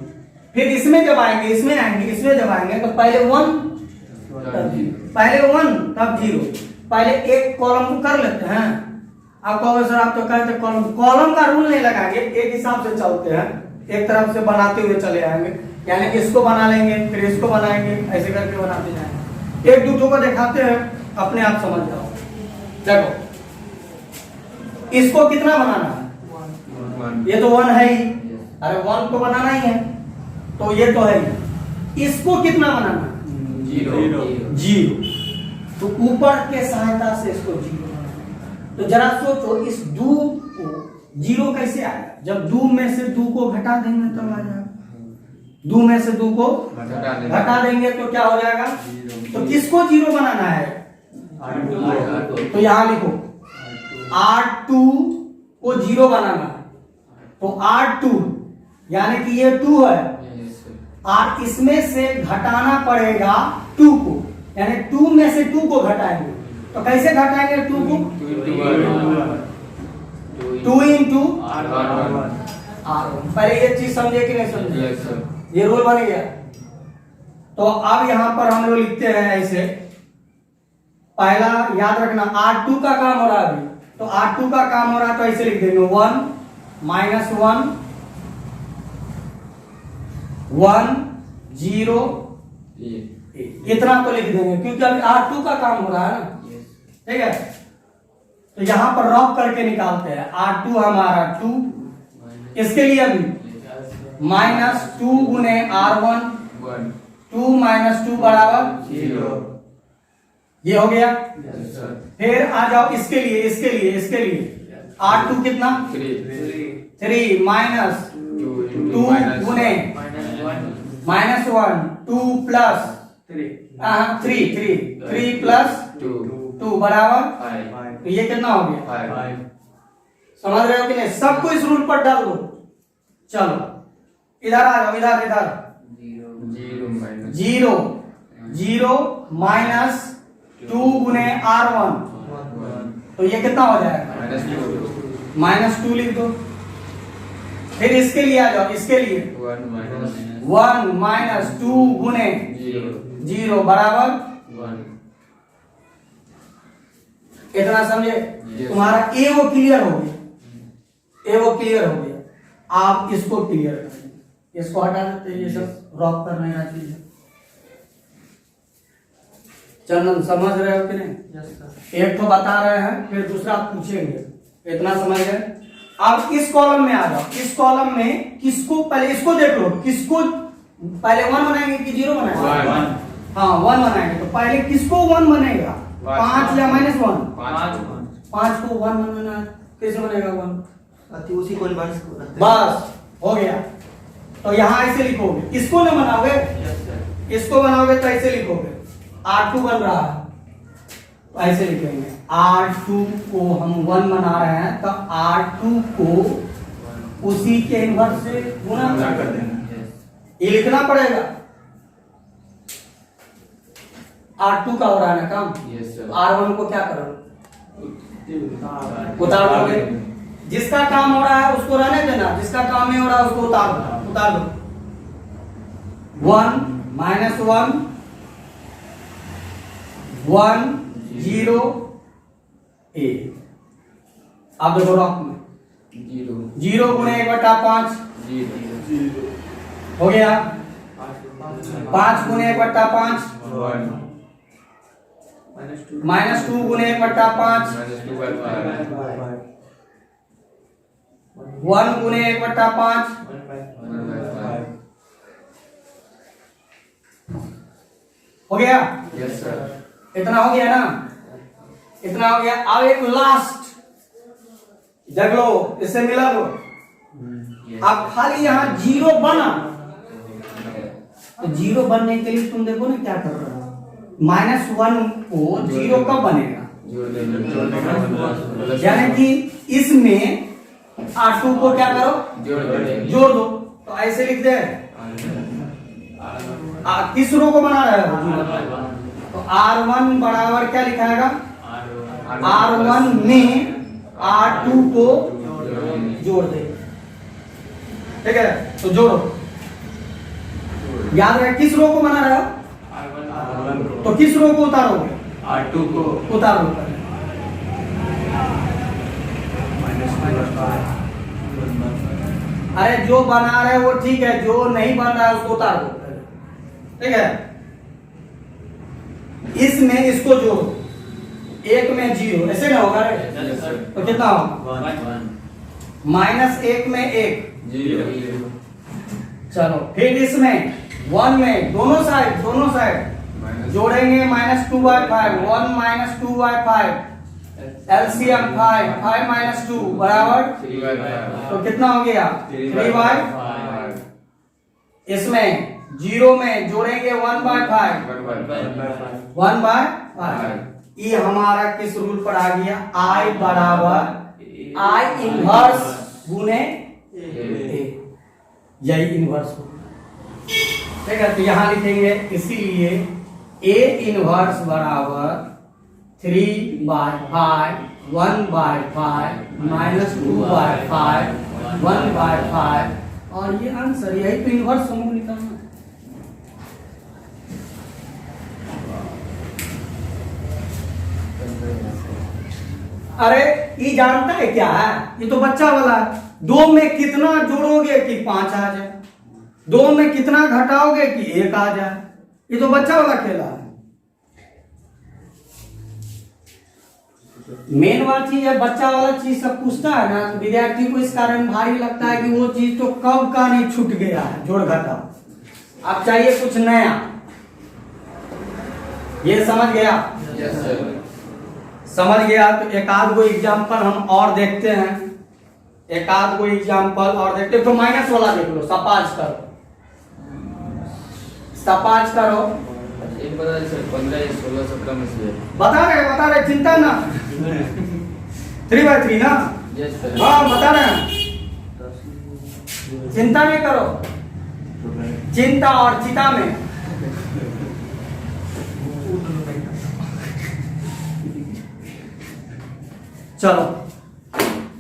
फिर इसमें जब आएंगे, इसमें आएंगे, इसमें जब आएंगे तो पहले 1 तब 0, पहले 1 तब 0। पहले एक कॉलम को कर लेते हैं। आप कहोगे सर आप तो कहते कॉलम का रूल नहीं लगाएंगे, एक हिसाब से चलते हैं, एक तरफ से बनाते हुए चले आएंगे। यानी इसको बना लेंगे फिर इसको बनाएंगे, ऐसे करके बनाते जाएंगे। एक दूसरों को दिखाते हैं, अपने आप समझ जाओ। देखो इसको कितना बनाना है, ये तो 1 है ही, अरे 1 को बनाना ही है, तो ये तो है ही। इसको कितना बनाना है 0। तो ऊपर के सहायता से इसको 0 बनाना। तो जरा सोचो इस 2 को 0 कैसे आएगा, जब 2 में से 2 को घटा देंगे तब आ जाएगा। 2 में से 2 को घटा देंगे तो क्या हो जाएगा। तो किसको 0 बनाना है, तो यहां लिखो R2 को 0 बनाना है। तो R2 यानी कि ये 2 है, और इसमें से घटाना पड़ेगा 2 को, यानी 2 में से 2 को घटाएंगे। तो कैसे घटाएंगे 2 को, 2 इंटू R1। पहले ये चीज समझे कि नहीं समझे, ये रूल बन गया। तो अब यहां पर हम लोग लिखते हैं ऐसे, पहला याद रखना R2 का काम हो रहा है अभी, तो R2 का काम हो रहा है तो ऐसे लिख देंगे 1 -1 1 0 इतना तो लिख देंगे, क्योंकि अभी R2 का काम हो रहा है ना, ठीक है। तो यहां पर रफ करके निकालते हैं। R2 हमारा 2, इसके लिए अभी -2 गुने R1, 2 - 2 बराबर 0। ये हो गया। Yes, sir. फिर आ जाओ इसके लिए R2 कितना 3. 3 माइनस 2 2 गुने -1 2 प्लस 3 प्लस 2 बराबर 5. तो ये कितना हो गया 5. समझ रहे हो कि नहीं? सबको इस रूल पर डाल दो। चलो इधर आ जाओ, इधर 0 माइनस 2 गुने R1 तो ये कितना हो जाएगा -2 लिख दो। फिर इसके लिए आ जाओ, इसके लिए 1 माइनस 2 गुने 0 बराबर 1. इतना समझे? तुम्हारा ए वो क्लियर हो गया, आप इसको क्लियर करेंगे। इसको हटा देते हैं, ये सब रॉक करने का चीज है। चंदन समझ रहे हो कि नहीं? एक तो बता रहे हैं, फिर दूसरा पूछेंगे। इतना समझ गए? अब इस कॉलम में आ जाओ। इस कॉलम में किसको पहले इसको देख लो, किसको पहले 1 बनाएंगे कि 0 बनाएंगे? 1. हाँ 1 बनाएंगे। तो पहले किसको 1 बनेगा? 5 या -1? 5 को 1 बनाना है। कैसे बनेगा 1? उसी को बस हो गया। तो यहाँ ऐसे लिखोगे, इसको ना बनाओगे, इसको बनाओगे तो ऐसे लिखोगे R2 बन रहा है तो ऐसे लिखेंगे R2 को हम 1 बना रहे हैं तो R2 को उसी के इन्वर्स से गुना कर देंगे। ये लिखना पड़ेगा। R2 का हो रहा है ना काम, Yes, sir. R1 को क्या करो उतार दोगे। जिसका काम हो रहा है उसको रहने देना, जिसका काम नहीं हो रहा है उसको उतार दो। 1 -1 1 0 A। अब देखो रॉक में 0 गुणे 1/5 हो गया। 5 गुणे 1/5 -2 गुणे 1/5 1 गुणे 1/5 हो गया। Yes, sir. इतना हो गया ना, इतना हो गया। अब एक लास्ट देख लो, इससे मिला लो। अब खाली यहाँ 0 बना तो 0 बनने के लिए तुम देखो ना क्या कर रहा है। -1 को 0 कब बनेगा? यानी कि इसमें R2 को क्या करो जोड़ दो। तो ऐसे लिख दे, किस रो को बना रहा है? तो R1 बराबर क्या लिखाएगा? R1 में R2 को जोड़ दे। ठीक है, तो जोड़ो। याद रहे किस रो को बना रहा है? तो किस रो को उतारोगे? R2 को उतारो। अरे जो बना रहे वो ठीक है, जो नहीं बन रहा है उसको उतार दो। ठीक है, इसमें इसको जोड़ो, 1 में 0 ऐसे ना होगा रे? तो कितना होगा? -1 में 1। चलो फिर इसमें 1 में दोनों साइड जोड़ेंगे -2/5 1 -2/5 LCM 5 -2 बराबर तो कितना हो गया 3/5। इसमें 0 में जोड़ेंगे 1/5 1/5। ये हमारा किस रूल पर आ गया? I बराबर I इनवर्स गुने A। यही इनवर्स हो। ठीक है, तो यहां लिखेंगे इसीलिए A इनवर्स बराबर 3/5 1/5 -2/5 1/5 और ये आंसर, यही तो इनवर्स समूह निकालना है। अरे ये जानता है क्या है? ये तो बच्चा वाला है। 2 में कितना जोड़ोगे कि 5 आ जाए, 2 में कितना घटाओगे कि 1 आ जाए। ये तो बच्चा वाला खेला है। मेन वाली चीज है, बच्चा वाला चीज सब पूछता है ना, विद्यार्थी को इस कारण भारी लगता है कि वो चीज तो कब का नहीं छूट गया है, जोड़ घटा। अब चाहिए कुछ नया। ये समझ गया? Yes sir. समझ गया। तो एक आध गो एग्जाम्पल हम और देखते हैं, एक आध गो एग्जाम्पल और देखते हैं। तो माइनस वाला देख लो, सपाज करो, सपाज करो। एक बता सर, 15 या 16 17 में से बता रहे चिंता ना। 3/3 ना? Yes sir. हाँ बता रहे हैं, चिंता नहीं करो, चिंता और चिता में। चलो,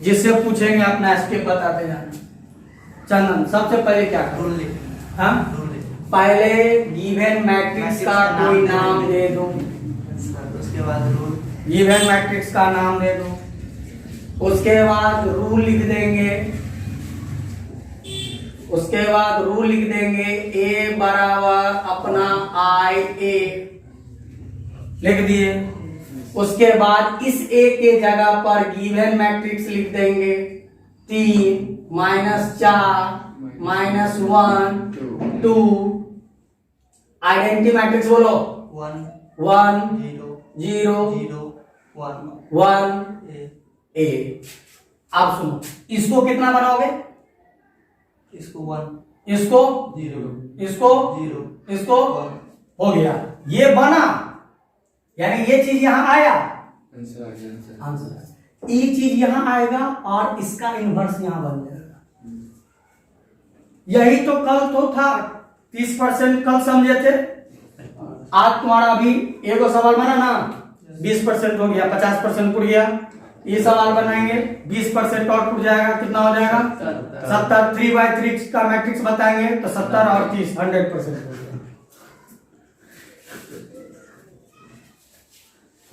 जिससे पूछेंगे अपना स्टेप बताते जाना। चंदन, सबसे पहले क्या करो? हाँ, पहले गिवन मैट्रिक्स का कोई नाम दे दो, उसके बाद रूल, गिवन मैट्रिक्स का नाम दे दो, उसके बाद रूल लिख देंगे, उसके बाद रूल लिख देंगे ए बराबर अपना आई ए लिख दिए। उसके बाद इस ए के जगह पर गिवन मैट्रिक्स लिख देंगे 3 -4 -1 2। आइडेंटिटी मैट्रिक्स बोलो 1 1 0 0 0 1 1 ए। आप सुनो, इसको कितना बनाओगे? इसको 1 इसको 0 इसको 0 इसको 1 हो गया, ये बना, यानी ये चीज यहां आया, आंसर आ गया सर। आंसर ये चीज यहां आएगा और इसका इन्वर्स यहां बन जाएगा। यही तो कल तो था, 30% कल समझे थे, आज तुम्हारा अभी एगो सवाल बना ना, 20% हो गया, 50% पुर गया। ये सवाल बनाएंगे, 20% और पुर जाएगा, कितना हो जाएगा? 70। 3/3 का मैट्रिक्स बताएंगे तो 70 और 30 100% हो गया,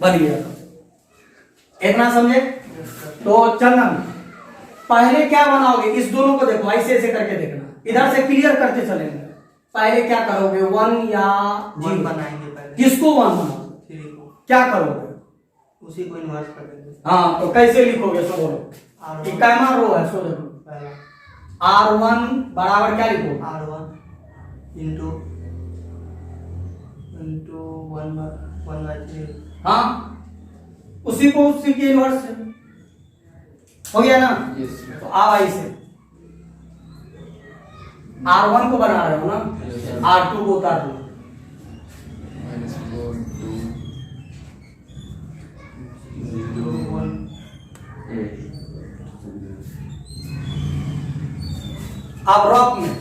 बन गया। इतना समझे? तो चंदन, पहले क्या बनाओगे? इस दोनों को देखो, ऐसे ऐसे करके देखना, इधर से क्लियर करते चलेंगे। पहले क्या करोगे? 1 या 1 0 बनाएंगे पहले, किसको 1 बनाओगे? 3 को क्या करोगे? उसी को इन्वर्स कर देंगे। हाँ, तो कैसे लिखोगे? सो बोलो, R1 इक्यावन रो है, सो देखो पहला R1 बराबर क्या लिखोगे? R1 into 1/3। हाँ, उसी को उसी के इन्वर्स से हो गया ना? Yes sir. तो अब ऐसे R1 को बना रहे हो ना, R2 को उतार दो, -4 2 0 1 8। अब रॉक में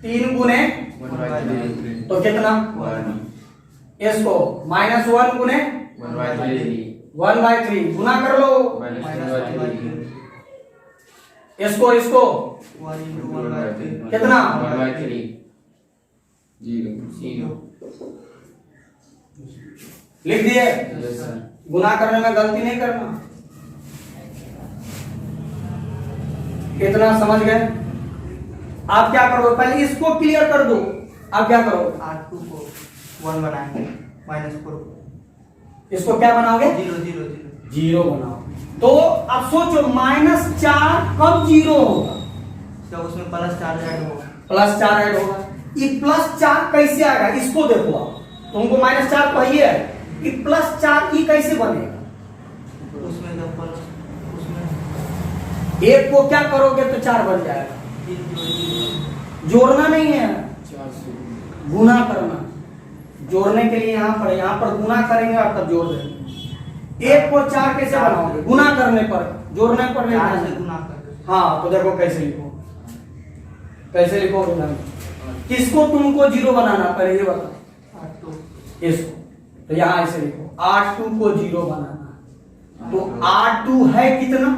3 गुने 1/3 तो कितना? 1 इसको -1 गुने 1/3 1/3 गुना कर लो, -1/3 इसको इसको 1 इंटू 1/3 कितना? 1/3 0 लिख दिए। Yes sir. गुना करने में गलती नहीं करना, कितना समझ गए? आप क्या करोगे? पहले इसको क्लियर कर दो, आप क्या करोगे? R2 को 1 बनाएंगे -4 इसको क्या बनाओगे? 0 0 जीरो बनाओ। तो अब सोचो, -4 कब जीरो होगा? जब उसमें +4 ऐड होगा। +4 ऐड होगा। ये +4 कैसे आएगा? इसको देखो, आप तुमको -4 चाहिए है, ये +4 ये कैसे बनेगा? उसमें जब प्लस उसमें एक को क्या करोगे तो 4 बन जाएगा। 0 जोड़ना नहीं है, 4 से गुना करना। जोड़ने के लिए यहाँ पर गुना करेंगे और तब जोड़ देंगे। 1 को 4 कैसे बनाओगे? गुना करने पर, जोड़ने पर नहीं 4 से बनाएंगे। गुना कर देते। हाँ, तो देखो कैसे लिखो, कैसे लिखोगे ना? किसको तुमको 0 बनाना, पहले ये बताओ। R2 इसको, तो यहाँ ऐसे लिखो, R2 को 0 बनाना। तो R2 है कितना?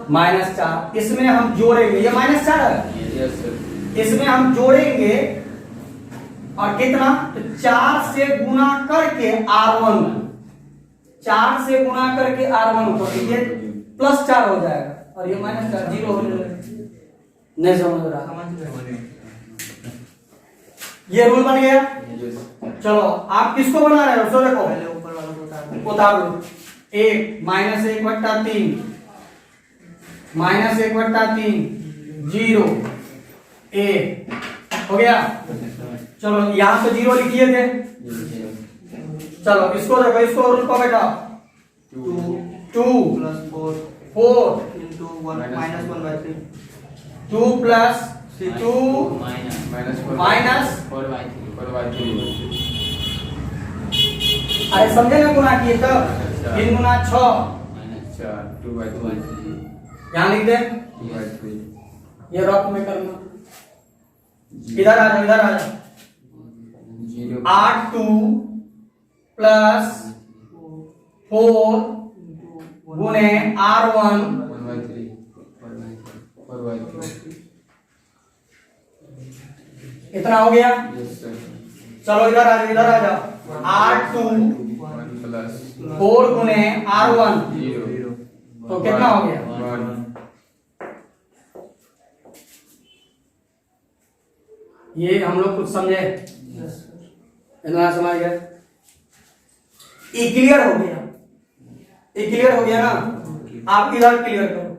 -4। इसमें हम जोड़ेंगे, ये -4 है, यस सर। इसमें हम जोड़ेंगे और कितना? तो 4 से गुना करके R1, 4 से गुना करके R1 तो ये +4 हो जाएगा और ये -4 0 हो जाएगा। नहीं समझ रहा? समझ गए? ये रूल बन गया। यस। चलो, आप किसको बना रहे हो? सो देखो, पहले ऊपर वाला को उतार देंगे। उतार लो। 1 -1/3 -1/3 0 1 हो गया। चलो, यहां पे 0 लिखिए थे, चलो इसको देखो, इसको लिखो बेटा। 2 2 plus 4 4 into 1 minus 1/3 2 plus 2 minus minus 4/3 अरे समझे ना, गुना किए तब 3 गुना 6 अच्छा 2/3 यहाँ लिख दे। 2/3 ये रफ में करना। इधर आ जाओ, इधर आ जाओ। 0 R2 प्लस 4 गुने R1 1/3 इतना हो गया। यस सर चलो इधर आ जाओ, इधर आ जाओ। R2 1 प्लस 4 गुने R1 0 तो कितना हो गया? 1 ये हम लोग कुछ समझे? इतना समझ गए? ये क्लियर हो गया? ये क्लियर हो गया ना? आप इधर क्लियर करो।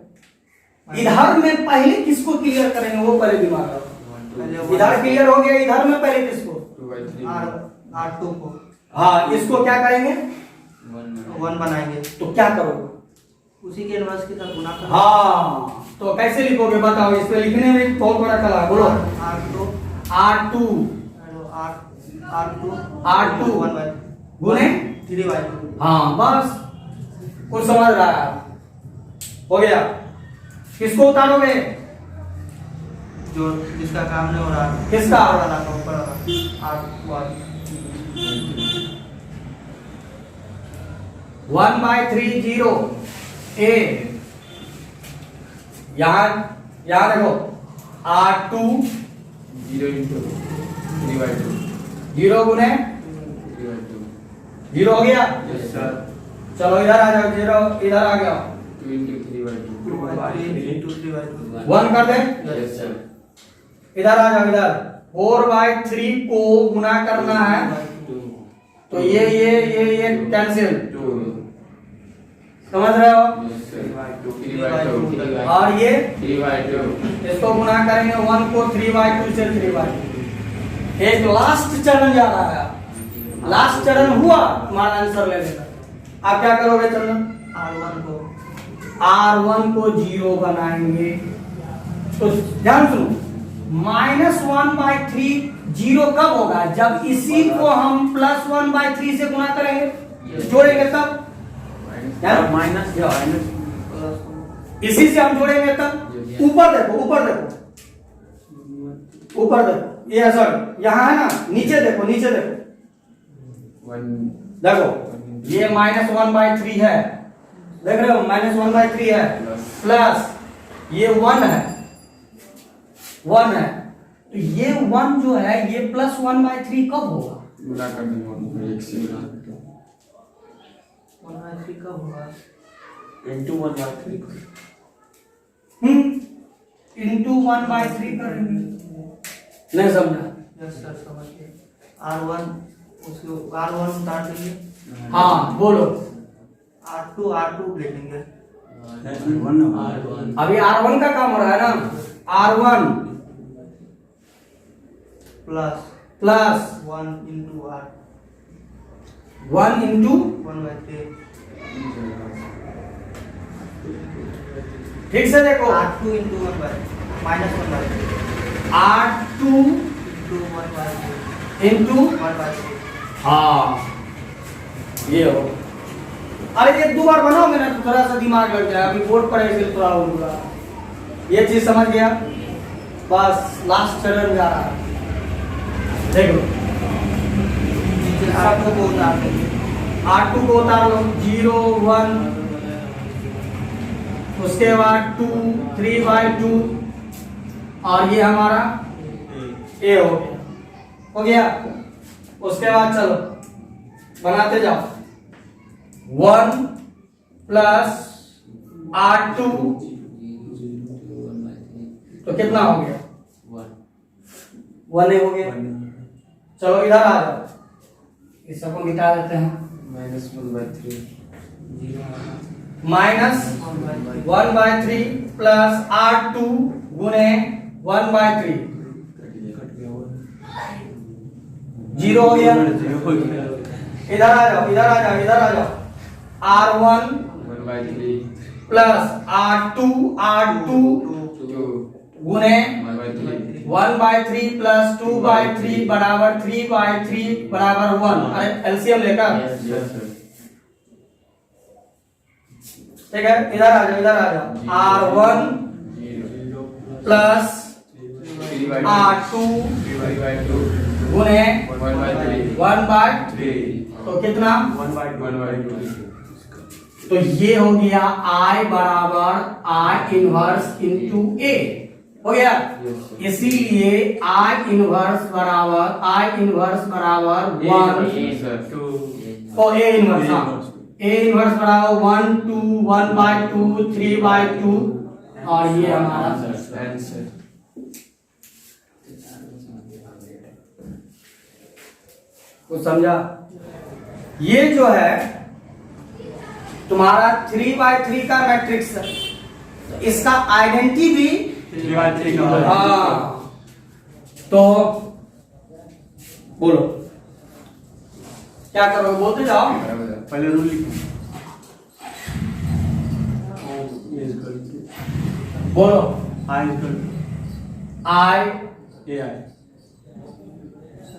इधर में पहले किसको क्लियर करेंगे वो पहले दिमाग रखो। इधर क्लियर हो गया, इधर में पहले किसको? 2/3 R2 को हाँ, इसको क्या करेंगे? 1 बनाएंगे, तो क्या करोगे? उसी के इनवर्स के साथ गुना कर। हाँ, तो कैसे लिखोगे बताओ? इस पे लिखने में बहुत बड़ा कला है, बोलो। R2 R2 R2 गुने 3/2 हाँ, बस कुछ समझ रहा है? हो गया। किसको उतारोगे? जो जिसका काम नहीं हो रहा। किसका? ऊपर वाला R1 1/3 0 A यहाँ देखो R2 0 into 3/2 0 गुने 3/2 0 हो गया। यस सर चलो इधर आ जाओ, 0 इधर आ गया। 2 into 3/2 2/3 into 3/2 1 कर दे। यस सर इधर आ जाओ, इधर 4/3 को गुना करना है 2 तो ये कैंसिल। 2 समझ रहे हो? यस सर 3/2 और ये 3/2 इसको गुना करेंगे 1 को 3/2 से 3/2। एक लास्ट चरण जा रहा है। लास्ट चरण हुआ, तुम्हारा आंसर ले लेना। आप क्या करोगे चरण? R1 को 0 बनाएंगे। तो ध्यान सुनो, -1/3 0 कब होगा? जब इसी को हम +1/3 से गुना करेंगे, जोड़ेंगे तब। माइनस इसी से हम जोड़ेंगे तब। ऊपर देखो, ऊपर देखो, ऊपर देखो। ये सर यहाँ है ना, नीचे देखो, नीचे देखो। 1 देखो ये -1/3 है, देख रहे हो? -1/3 है प्लस ये 1 है, 1 है। तो ये 1 जो है ये +1/3 कब होगा? गुना कर देंगे 1 से 1/3 कब होगा? into 1/3 इंटू 1/3 करेंगे। नहीं समझा? यस सर समझ गए। R1 उसको R1 उतार देंगे। हाँ बोलो। R2 लिखेंगे। अभी R1 का काम हो रहा है ना। R1 plus 1 into R 1 into 1/3 ठीक से देखो। R2 into 1/3 -1/3 R2 into 1/3 into 1/3 हाँ ये हो। अरे ये 2 बार बनाओगे ना तो थोड़ा सा दिमाग लग जाए। अभी बोर्ड पर ऐसे थोड़ा होगा। ये चीज समझ गया? बस लास्ट चरण जा रहा है। देखो नीचे R2 को उतार देंगे। R2 को उतार लो। 0 1 उसके बाद 2 3/2 और ये हमारा A हो गया। हो गया? उसके बाद चलो बनाते जाओ। 1 प्लस R2 तो कितना हो गया? 1 हो गया। चलो इधर आ जाओ, इस सबको मिटा देते हैं। -1/3 -1/3 प्लस R2 गुने 1/3 0 हो गया। इधर आ जाओ, इधर आ जाओ, इधर आ जाओ। R1 1/3 प्लस R2 2 गुने 1/3 1/3 प्लस 2/3 बराबर 3/3 बराबर 1। अरे एलसीएम लेकर, यस सर ठीक है, इधर आ जाओ, इधर आ जाओ। R1 प्लस 3/2 R2 3/2 गुने 1/3 1/3 तो कितना? 1/2 तो ये हो गया I बराबर I इनवर्स इंटू A हो गया। इसीलिए I इनवर्स बराबर 1 सर और A इनवर्स, हाँ A इनवर्स बराबर 1 2 1/2 3/2 और ये हमारा आंसर। कुछ समझा? ये जो है तुम्हारा 3/3 का मैट्रिक्स है, इसका आइडेंटिटी भी 3/3 का। हाँ, तो बोलो क्या करोगे, बोलते जाओ। पहले रूल लिखो। बोलो I आई AI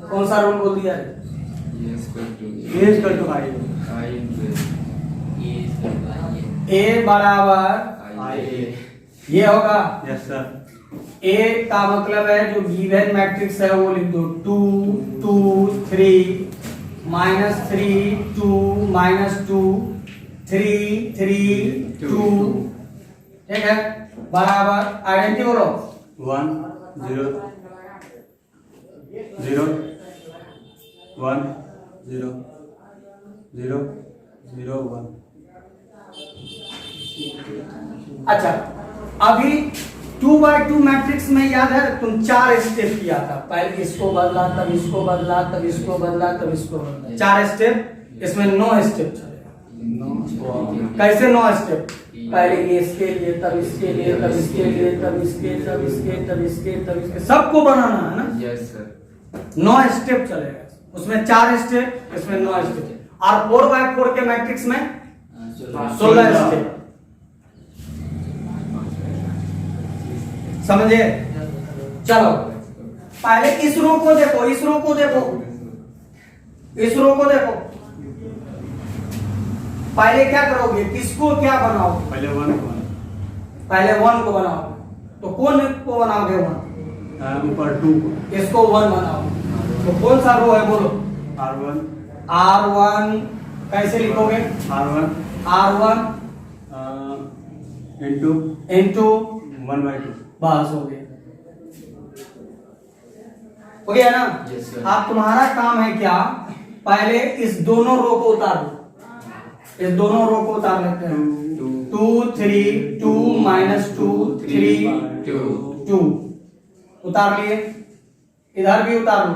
कौन सा रूल बोल दिया है? A is equal to I ए बराबर IA। ये होगा। Yes sir. ए का मतलब है जो गिवन मैट्रिक्स है वो लिख दो 2 2 3 -3 2 -2 3 3 2 ठीक है, बराबर आइडेंटिटी बोलो 1 0 0 1 0 0 0 1। अच्छा, अभी 2/2 मैट्रिक्स में याद है तुम 4 स्टेप किया था, पहले इसको बदला, तब इसको बदला, तब इसको बदला, तब इसको बदला, 4 स्टेप। इसमें 9 स्टेप चलेगा। कैसे 9 स्टेप? पहले ये इसके लिए, तब इसके लिए, तब इसके लिए, तब इसके, तब इसके, तब इसके, तब इसके, सबको बनाना है ना। यस सर 9 स्टेप चलेगा, उसमें 4 स्टेप, इसमें 9 स्टेप। और 4/4 के मैट्रिक्स में 16 स्टेप। समझे? चलो पहले इस रो को देखो, इस रो को देखो, इस रो को देखो। पहले क्या करोगे, किसको क्या बनाओगे? पहले 1 को पहले 1 को बनाओगे। तो कौन को बनाओगे 1? ऊपर 2 को। इसको 1 बनाओगे। तो कौन सा रो है बोलो? R1 R1 कैसे लिखोगे? R1 into 1/2। बस हो गया, हो गया ना। Yes, sir. अब तुम्हारा काम है क्या, पहले इस दोनों रो को उतार दो, इस दोनों रो को उतार लेते हैं। 2 3 2 -2 3 2 उतार लिए। इधर भी उतार लो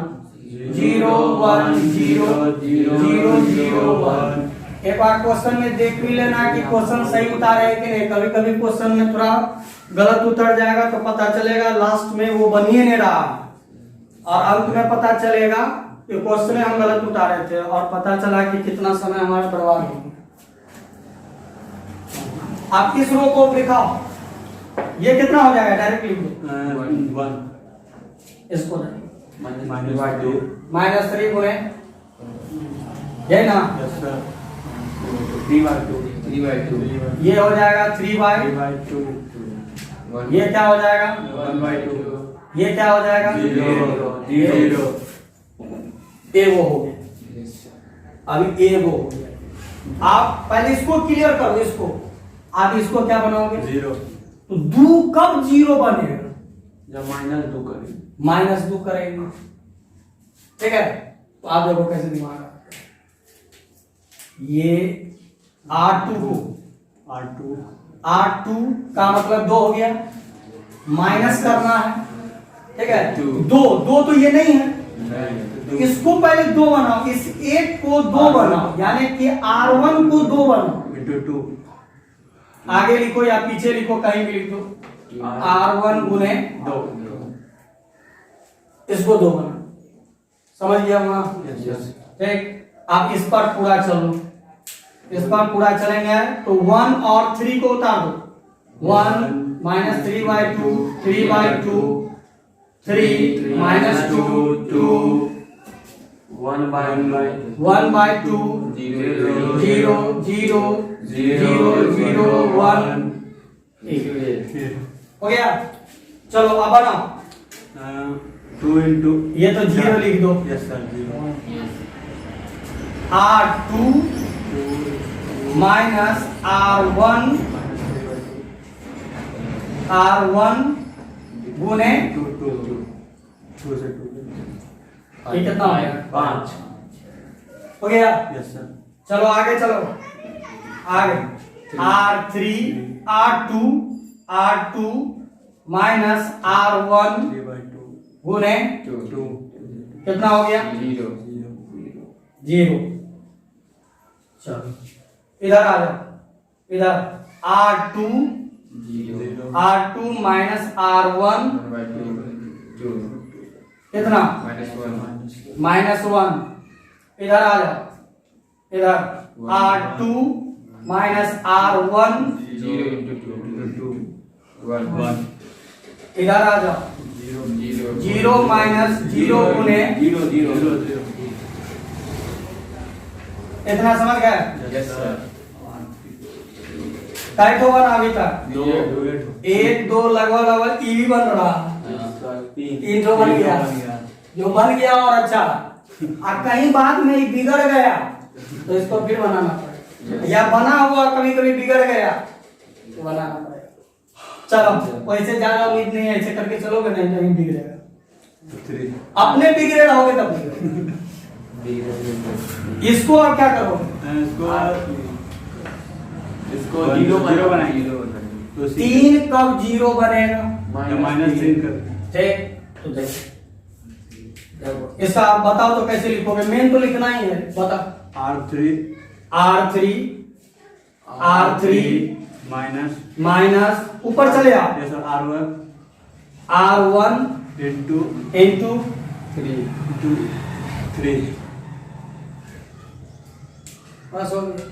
0 1 0 0 0 1। एक बार क्वेश्चन में देख भी लेना कि क्वेश्चन सही उतारे है कि नहीं। कभी कभी क्वेश्चन में थोड़ा गलत उतर जाएगा तो पता चलेगा लास्ट में वो बन ही नहीं रहा, और अंत में पता चलेगा कि क्वेश्चन हम गलत उतारे थे और पता चला कि कितना समय हमारा बर्बाद हो गया। आप इस रो को लिखाओ, ये कितना हो जाएगा, डायरेक्ट लिख दो। 1 इसको -2। -3 गुणे ये ना, यस सर। 3/2 ये हो जाएगा 3/2। 3/2। ये क्या हो जाएगा, 1/2। ये क्या हो जाएगा, 0 ए वो हो गया। अभी ए वो हो गया। आप पहले इसको क्लियर करो, इसको आप इसको क्या बनाओगे, 0। तो 2 कब 0 बनेगा, जब -2 करेंगे। -2 करेंगे, ठीक है। तो आप देखो कैसे दिमाग आता है। ये R2 को R2 का मतलब 2 हो गया, माइनस करना है, ठीक है। 2 तो ये नहीं है, इसको पहले 2 बनाओ, इस 1 को 2 बनाओ, यानी कि R1 को 2 बनाओ। इंटू 2। आगे लिखो या पीछे लिखो, कहीं भी लिख दो। R1 गुने 2। इसको 2 बनाओ, समझ गया वहां, यस। ठीक। अब इस पर पूरा चलो, इस पर पूरा चलेंगे तो 1 और 3 को उतार दो। 1 माइनस 3/2, 3/2, 3 माइनस 2, 2, 1/2, 1/2, 0, 0, 0, 0, 1, 8 हो गया। चलो अब बनाओ। 2 into ये तो 0 लिख दो। yes sir 0 R2 minus R1 गुने 2 से 2 ये कितना हो गया? 5 हो गया। yes sir चलो आगे चलो, आगे R2 माइनस R1 3/2 गुने 2 कितना हो गया? 0 0। चलो इधर आ जाओ, इधर R2 माइनस R1 कितना? -1। इधर आ जाओ, इधर R2 माइनस R1 इधर आ जाओ, 0 माइनस 0 गुने 0 इतना समझ गए? Yes sir. टाइट होगा ना अभी तक? 1 2 लगभग ई भी बन रहा, 3 तो बन गया, जो बन गया और अच्छा। और कहीं बाद में ही बिगड़ गया तो इसको फिर बनाना पड़ेगा, या बना हुआ कभी कभी बिगड़ गया तो बनाना पड़ेगा। चलो वैसे ज्यादा उम्मीद नहीं है, ऐसे करके चलोगे नहीं बिगड़ेगा। अपने बिगड़े रहोगे तब बिगड़ेगा। इसको और क्या करोगे? इसको 0 बनाएंगे तो 3 कब 0 बनेगा? -3 कर ठीक, तो देखो इसका आप बताओ तो कैसे लिखोगे? मेन तो लिखना ही है, बताओ। R3 माइनस ऊपर चले आप, yes sir R1 into 3 बस हो गया।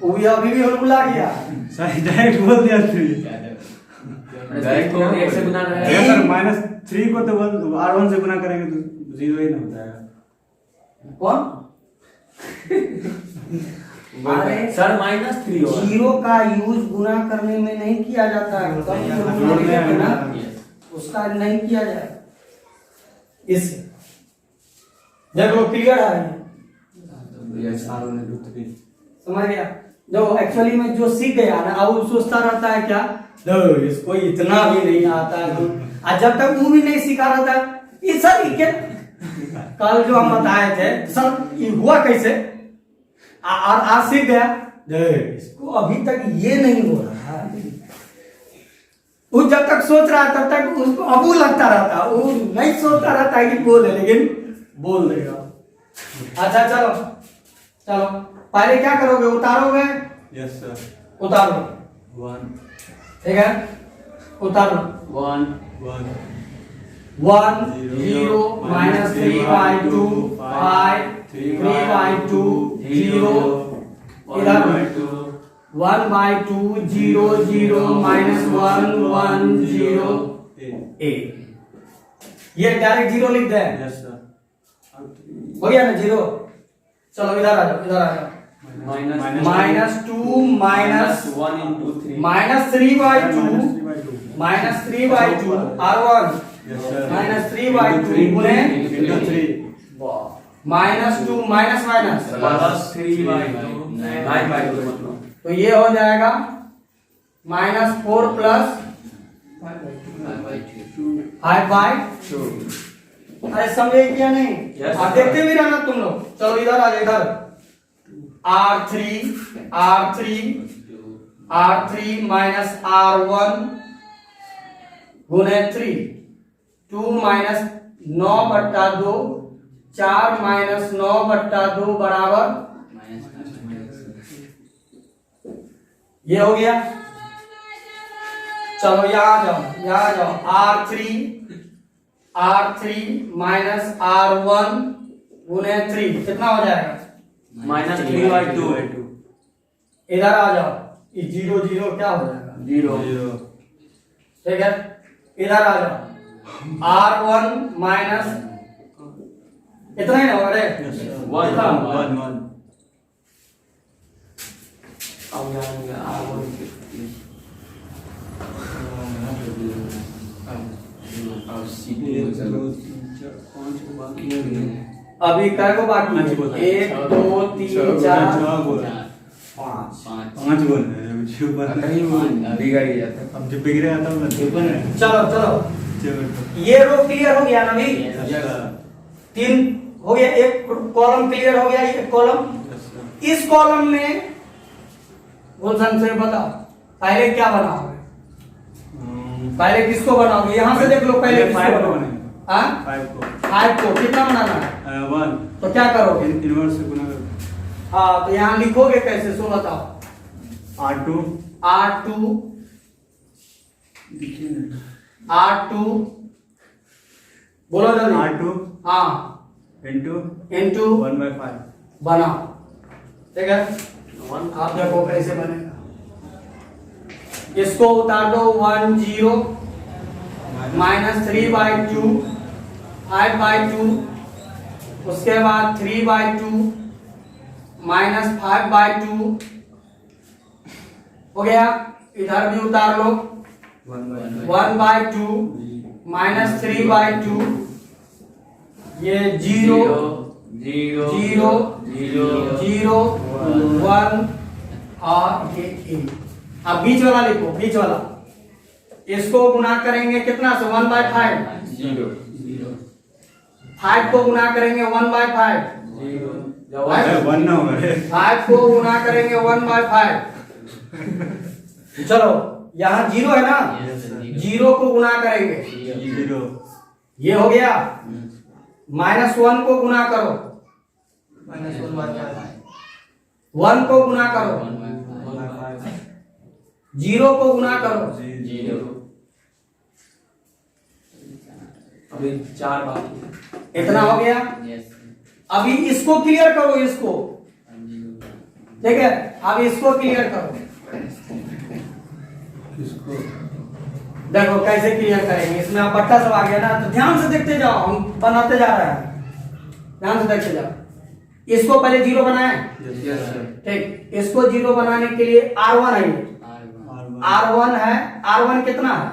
वो भी अभी भी हुलमुला गया। सही डायरेक्ट बोल दिया 3 डायरेक्ट को 1 से गुना रहा yes है। sir -3 को तो R1 से गुना करेंगे तो 0 ही ना हो जाएगा। कौन? अरे सर -3 होगा। 0 का यूज गुना करने में नहीं किया जाता है, उसका नहीं किया जाएगा। इससे देखो क्लियर है, Yes sir. R1 into 3 समझ गया? जो एक्चुअली में जो सीख गया ना, अब वो सोचता रहता है क्या, इसको इतना भी नहीं आता है, और जब तक वो भी नहीं सीखा रहता है ये सर क्या कल जो हम बताए थे सर ये हुआ कैसे, और आज सीख गया, इसको अभी तक ये नहीं हो रहा है। वो जब तक सोच रहा है तब तक उसको अबू लगता रहता, वो नहीं सोचता रहता है कि बोले, लेकिन बोल देगा। अच्छा चलो चलो पहले क्या करोगे? उतारोगे? yes sir उतारो, 1 ठीक है, उतारो। 1 0 माइनस 3/2 5 3/2 0 इधर 1/2 0 0 माइनस 1 1 0 8 ये डायरेक्ट 0 लिख दे। yes sir हो गया ना 0। चलो इधर आ जाओ, इधर आ जाओ। -2 minus 1 into 3 -3/2 -3/2 R1 yes sir -3/2 गुने into 3 -2 माइनस माइनस +3/2 9/2 मतलब। तो ये हो जाएगा -4 प्लस 5/2। अरे समझे क्या नहीं? Yes, आप sir. देखते भी रहना तुम लोग। चलो इधर आ जाओ, इधर R3 माइनस R1 गुने 3 2 माइनस 9/2 4 माइनस 9/2 बराबर ये हो गया। चलो यहाँ आ जाओ R3 माइनस R1 गुने 3 कितना हो जाएगा? -3/2 इधर आ जाओ, ये 0 0 क्या हो जाएगा? 0 ठीक है, इधर आ जाओ, R1 माइनस इतना ही ना होगा रे? 1 अब यहाँ अभी काय को बाकी है? 1 2 3 4 5 पांच बोल रहे हैं जो बिगड़ गया था। अब जो बिगड़े आता हूँ चलो चलो, ये रो क्लियर हो गया ना भाई? 3 हो गया, एक कॉलम क्लियर हो गया, एक कॉलम। इस कॉलम में गुलशन से बताओ पहले क्या बनाओगे? पहले किसको बनाओगे? यहाँ से देख लो, पहले किसको बनाओगे? हाँ, 5 को कितना बनाना है? 1 तो क्या करोगे? इनवर्स से गुना करो। हाँ, तो यहाँ लिखोगे कैसे, सो बताओ। R2 बोलो जल्दी। R2 हाँ इंटू 1/5 बनाओ, ठीक है। आप देखो कैसे बनेगा, इसको उतार दो, 1 0 -3/2 5/2, उसके बाद 3/2 -5/2 हो गया। इधर भी उतार लो, 1/2 -3/2, ये 0 0 0 1 और ये 1। अब बीच वाला लिखो, बीच वाला, इसको गुना करेंगे कितना से? 1/5। 5 को गुना करेंगे 1/5, 1 ना होगा रे। 5 को गुना करेंगे 1/5। चलो, यहाँ 0 है ना, 0 को गुना करेंगे, 0 ये हो गया। -1 को गुना करो, -1/5 1 को गुना करो, 0 को गुना करो, अभी 4 बाकी है। इतना हो गया। अभी इसको क्लियर करो, इसको, ठीक है। अब इसको क्लियर करो, देखो कैसे क्लियर करेंगे। इसमें आप बट्टा सब आ गया ना, तो ध्यान से देखते जाओ, हम बनाते जा रहे हैं, ध्यान से देखते जाओ। इसको पहले 0 बनाए, ठीक। इसको 0 बनाने के लिए R1 है, R1 है, R1 कितना है?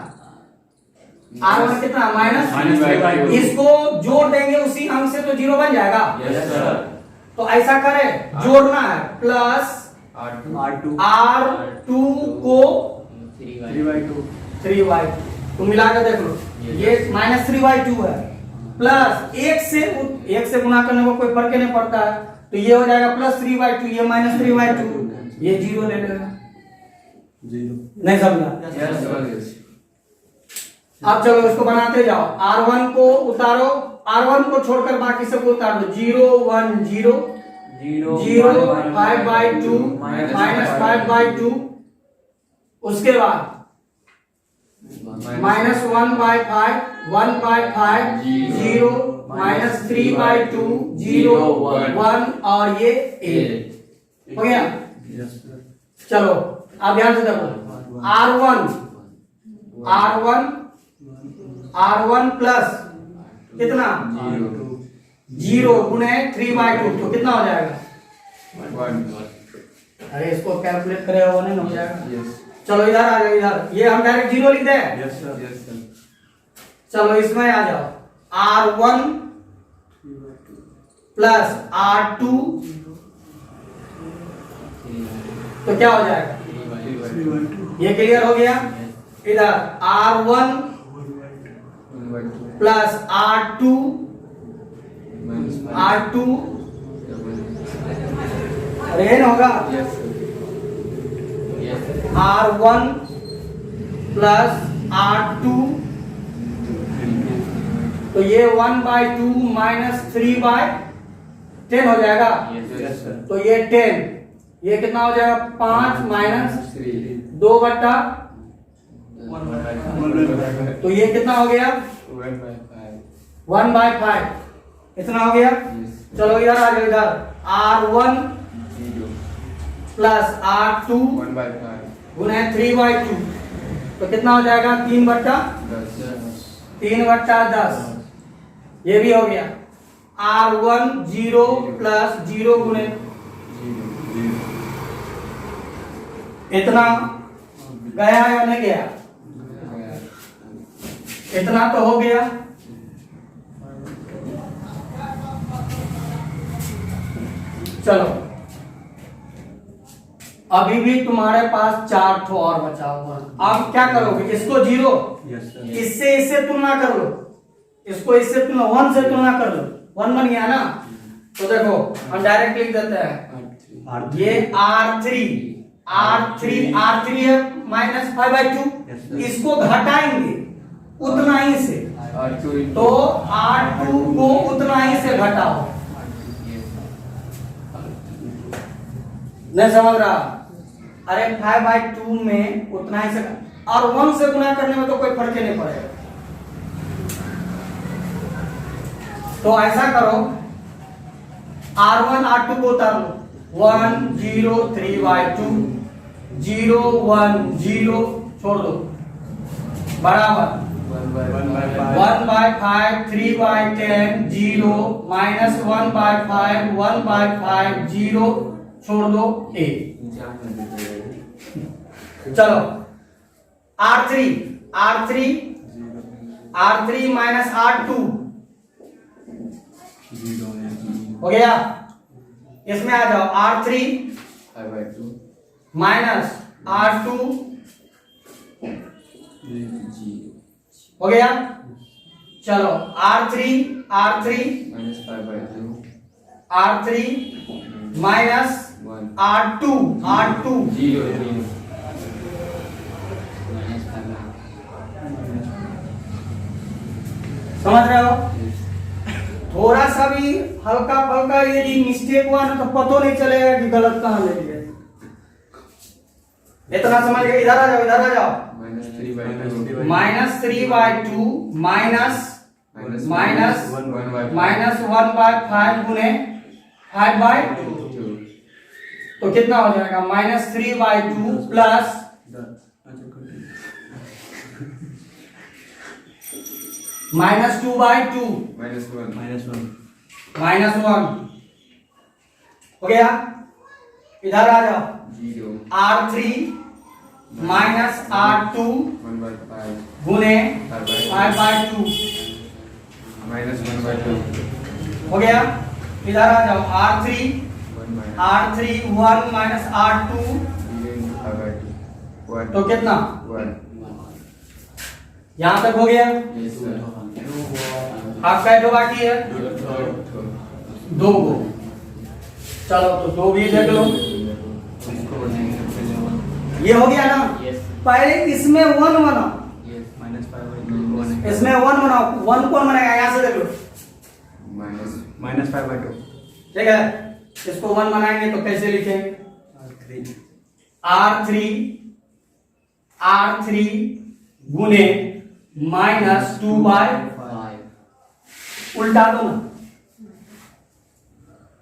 R1 कितना? -3/2। इसको जोड़ देंगे उसी अंक से, तो 0 बन जाएगा। तो ऐसा करें, जोड़ना है, प्लस R2 को 3/2 तो मिला के देख लो, ये -3/2 है, प्लस 1 से गुना करने को कोई फर्क नहीं पड़ता है, तो ये हो जाएगा +3/2, ये -3/2, ये 0 ले लेगा। नहीं समझा? अब चलो इसको बनाते जाओ, R1 को उतारो, R1 को छोड़कर बाकी सबको उतार दो, 0 1 0 0 5/2 -5/2, उसके बाद -1/5 1/5 0 -3/2 0 1 और ये 8 हो गया। चलो अब ध्यान से देखो, R1 प्लस कितना? 0 गुणे 3/2, तो कितना हो जाएगा? अरे इसको कैलकुलेट करे वो नहीं हो जाएगा। चलो इधर आ जाओ, इधर, ये हम डायरेक्ट 0 लिख दें। चलो इसमें आ जाओ, R1 प्लस R2, तो क्या हो जाएगा? ये क्लियर हो गया। इधर R1 प्लस R2 अरे ये ना होगा, R1 प्लस R2, तो ये 1/2 -3/10 हो जाएगा। तो ये 10, ये कितना हो जाएगा? 5 - 2/1/5, तो ये कितना हो गया? 1/5, इतना हो गया। चलो इधर आ जाओ, इधर R1 0 प्लस R2 1/5 गुना 3/2, तो कितना हो जाएगा 3/10। ये भी हो गया। R1 0 प्लस 0 गुने 0 इतना गया या नहीं गया? इतना तो हो गया। चलो अभी भी तुम्हारे पास 4 ठो और बचा हुआ है। अब क्या करोगे? इसको 0, Yes, sir. इससे इससे तुलना कर लो, इसको इससे तुलना 1 से तुलना कर लो। 1 बन गया ना, तो देखो हम डायरेक्ट लिख देते हैं। ये R3 है -5/2, Yes, sir. इसको घटाएंगे उतना ही से, तो R2 को उतना ही से घटाओ। नहीं समझ रहा? अरे 5/2 में उतना ही से, और 1 से गुना करने में तो कोई फर्क ही नहीं पड़ेगा। तो ऐसा करो, R1 R2 को उतार लो। 1 0 3/2 0 1 0 छोड़ दो, बराबर 1/5 3/10 0 -1/5 1/5 0 छोड़ दो a। चलो R3 माइनस R2 हो गया। इसमें आ जाओ R3 माइनस R2 हो गया। चलो R3 माइनस R2 समझ रहे हो? थोड़ा सा भी हल्का फल्का यदि मिस्टेक हुआ ना तो पता नहीं चलेगा कि गलत कहां ले लिया। इतना समझ गए? इधर आ जाओ। -3/2 -1/5 गुने 5/2, तो कितना हो जाएगा? -3/2 प्लस -2/2 -1 हो गया। इधर आ जाओ। R3 माइनस R2 गुने 5/2 हो गया। इधर आ जाओ। R3 1 माइनस R2 तो कितना? यहां तक हो गया। आपका जो बाकी है 2 गो। चलो तो 2 भी देख लो। ये हो गया ना? पहले इसमें 1 बनाओ, इसमें 1 बनाओ। 1 कौन बनाएगा? यहां से देख लो, -5/2 ठीक है। इसको 1 बनाएंगे तो कैसे लिखेंगे? R3 गुने -2/5 उल्टा दो ना।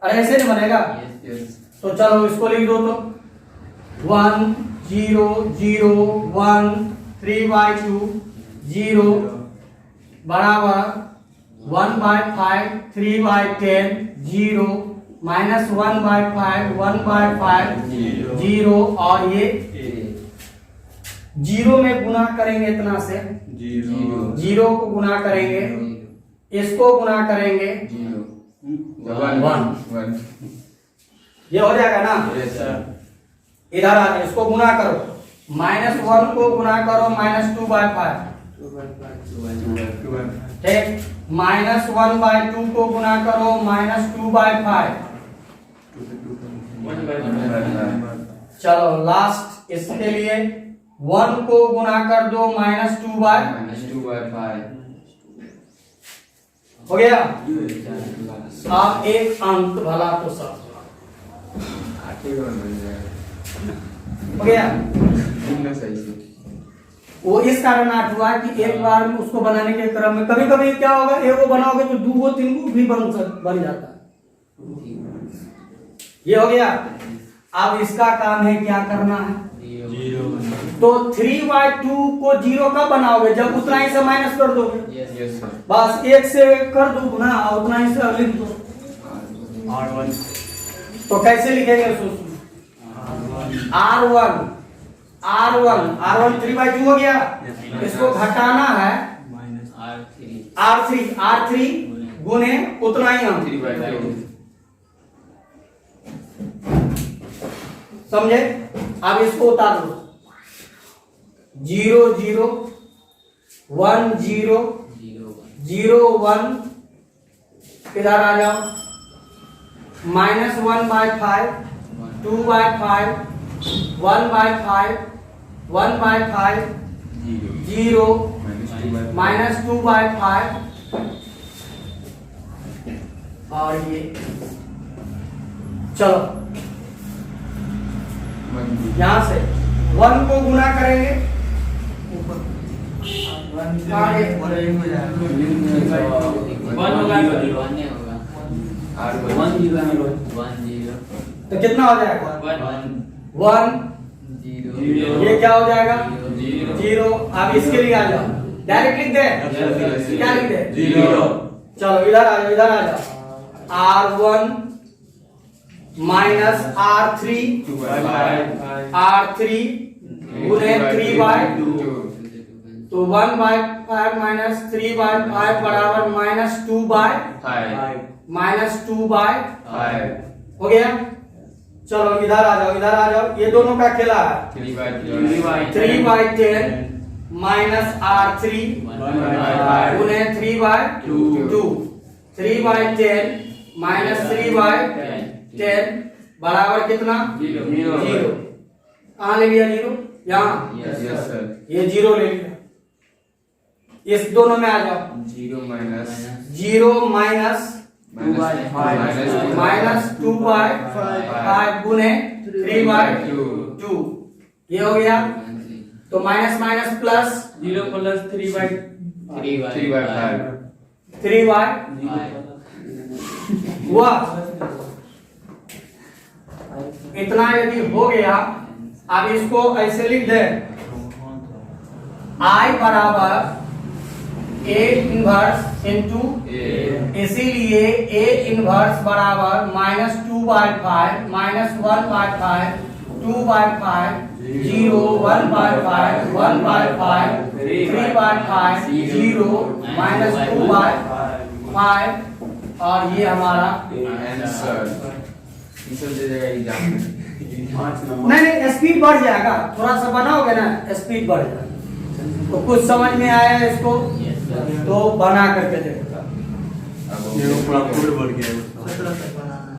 अरे ऐसे नहीं बनेगा। तो चलो इसको लिख दो। तो 1 0 0 1 3/2 0 बराबर 1/5 3/10 0 -1/5 1/5 0 और ये 0 में गुना करेंगे इतना से, 0 को गुना करेंगे, इसको गुना करेंगे 1 ये हो जाएगा ना? इधर आ जाओ, इसको गुना करो। -1 को गुना करो -2/5 ठीक। -1/2 को गुना करो -2/5। चलो लास्ट इसके लिए 1 को गुना कर दो -2/5 हो गया। आप एक अंक भला तो सब हो गया। वो इस कारण 8 हुआ कि एक बार में उसको बनाने के क्रम में कभी कभी क्या होगा, एक वो बनाओगे तो 2 3 भी बन जाता है। ये हो गया। अब इसका काम है क्या करना है, जीरो तो 3/2 को 0 कब बनाओगे, जब उतना ही से माइनस कर दोगे। Yes sir. बस 1 से कर दो गुना और उतना ही से लिख दो। R1 तो कैसे लिखेंगे R1 3/2 हो गया। इसको घटाना है माइनस R3 गुने उतना ही हम 3/2 समझे। अब इसको उतार दो 0 0 1 0 0 1 इधर आ जाओ -1/5 2/5 1/5 1/5 0 -2/5 और ये चलो यहां से 1 को गुना करेंगे तो कितना हो जाएगा 1 ये क्या हो जाएगा 0। अब इसके लिए आ जाओ डायरेक्ट लिख दे, क्या लिख दे 0। चलो इधर आ जाओ R1 माइनस R3 गुने 3/2 तो 1/5 माइनस 3/5 बराबर -2/5 हो गया। चलो इधर आ जाओ ये दोनों का खेला है 3/10 माइनस R3 गुने 3/2 3/10 माइनस 3/10 बराबर कितना 0। कहाँ ले लिया 0, यहाँ यस सर। ये 0 ले लिया। इस दोनों में आ जाओ 0 माइनस 0 माइनस -2/5 गुने 3/2 ये हो गया। तो माइनस माइनस प्लस 0 + 3/5 हुआ। इतना यदि हो गया, अब इसको ऐसे लिख दे I बराबर A इनवर्स इंटू, इसीलिए A इनवर्स बराबर -2/5 -1/5 2/5 0 1/5 1/5 3/5 0 -2/5 और ये हमारा आंसर। दे देगा एग्जाम में। नहीं स्पीड बढ़ जाएगा, थोड़ा सा बनाओगे ना स्पीड बढ़ जाएगा। तो कुछ समझ में आया इसको तो बना करके देखो। ये पूरा कोड बढ़ गया है।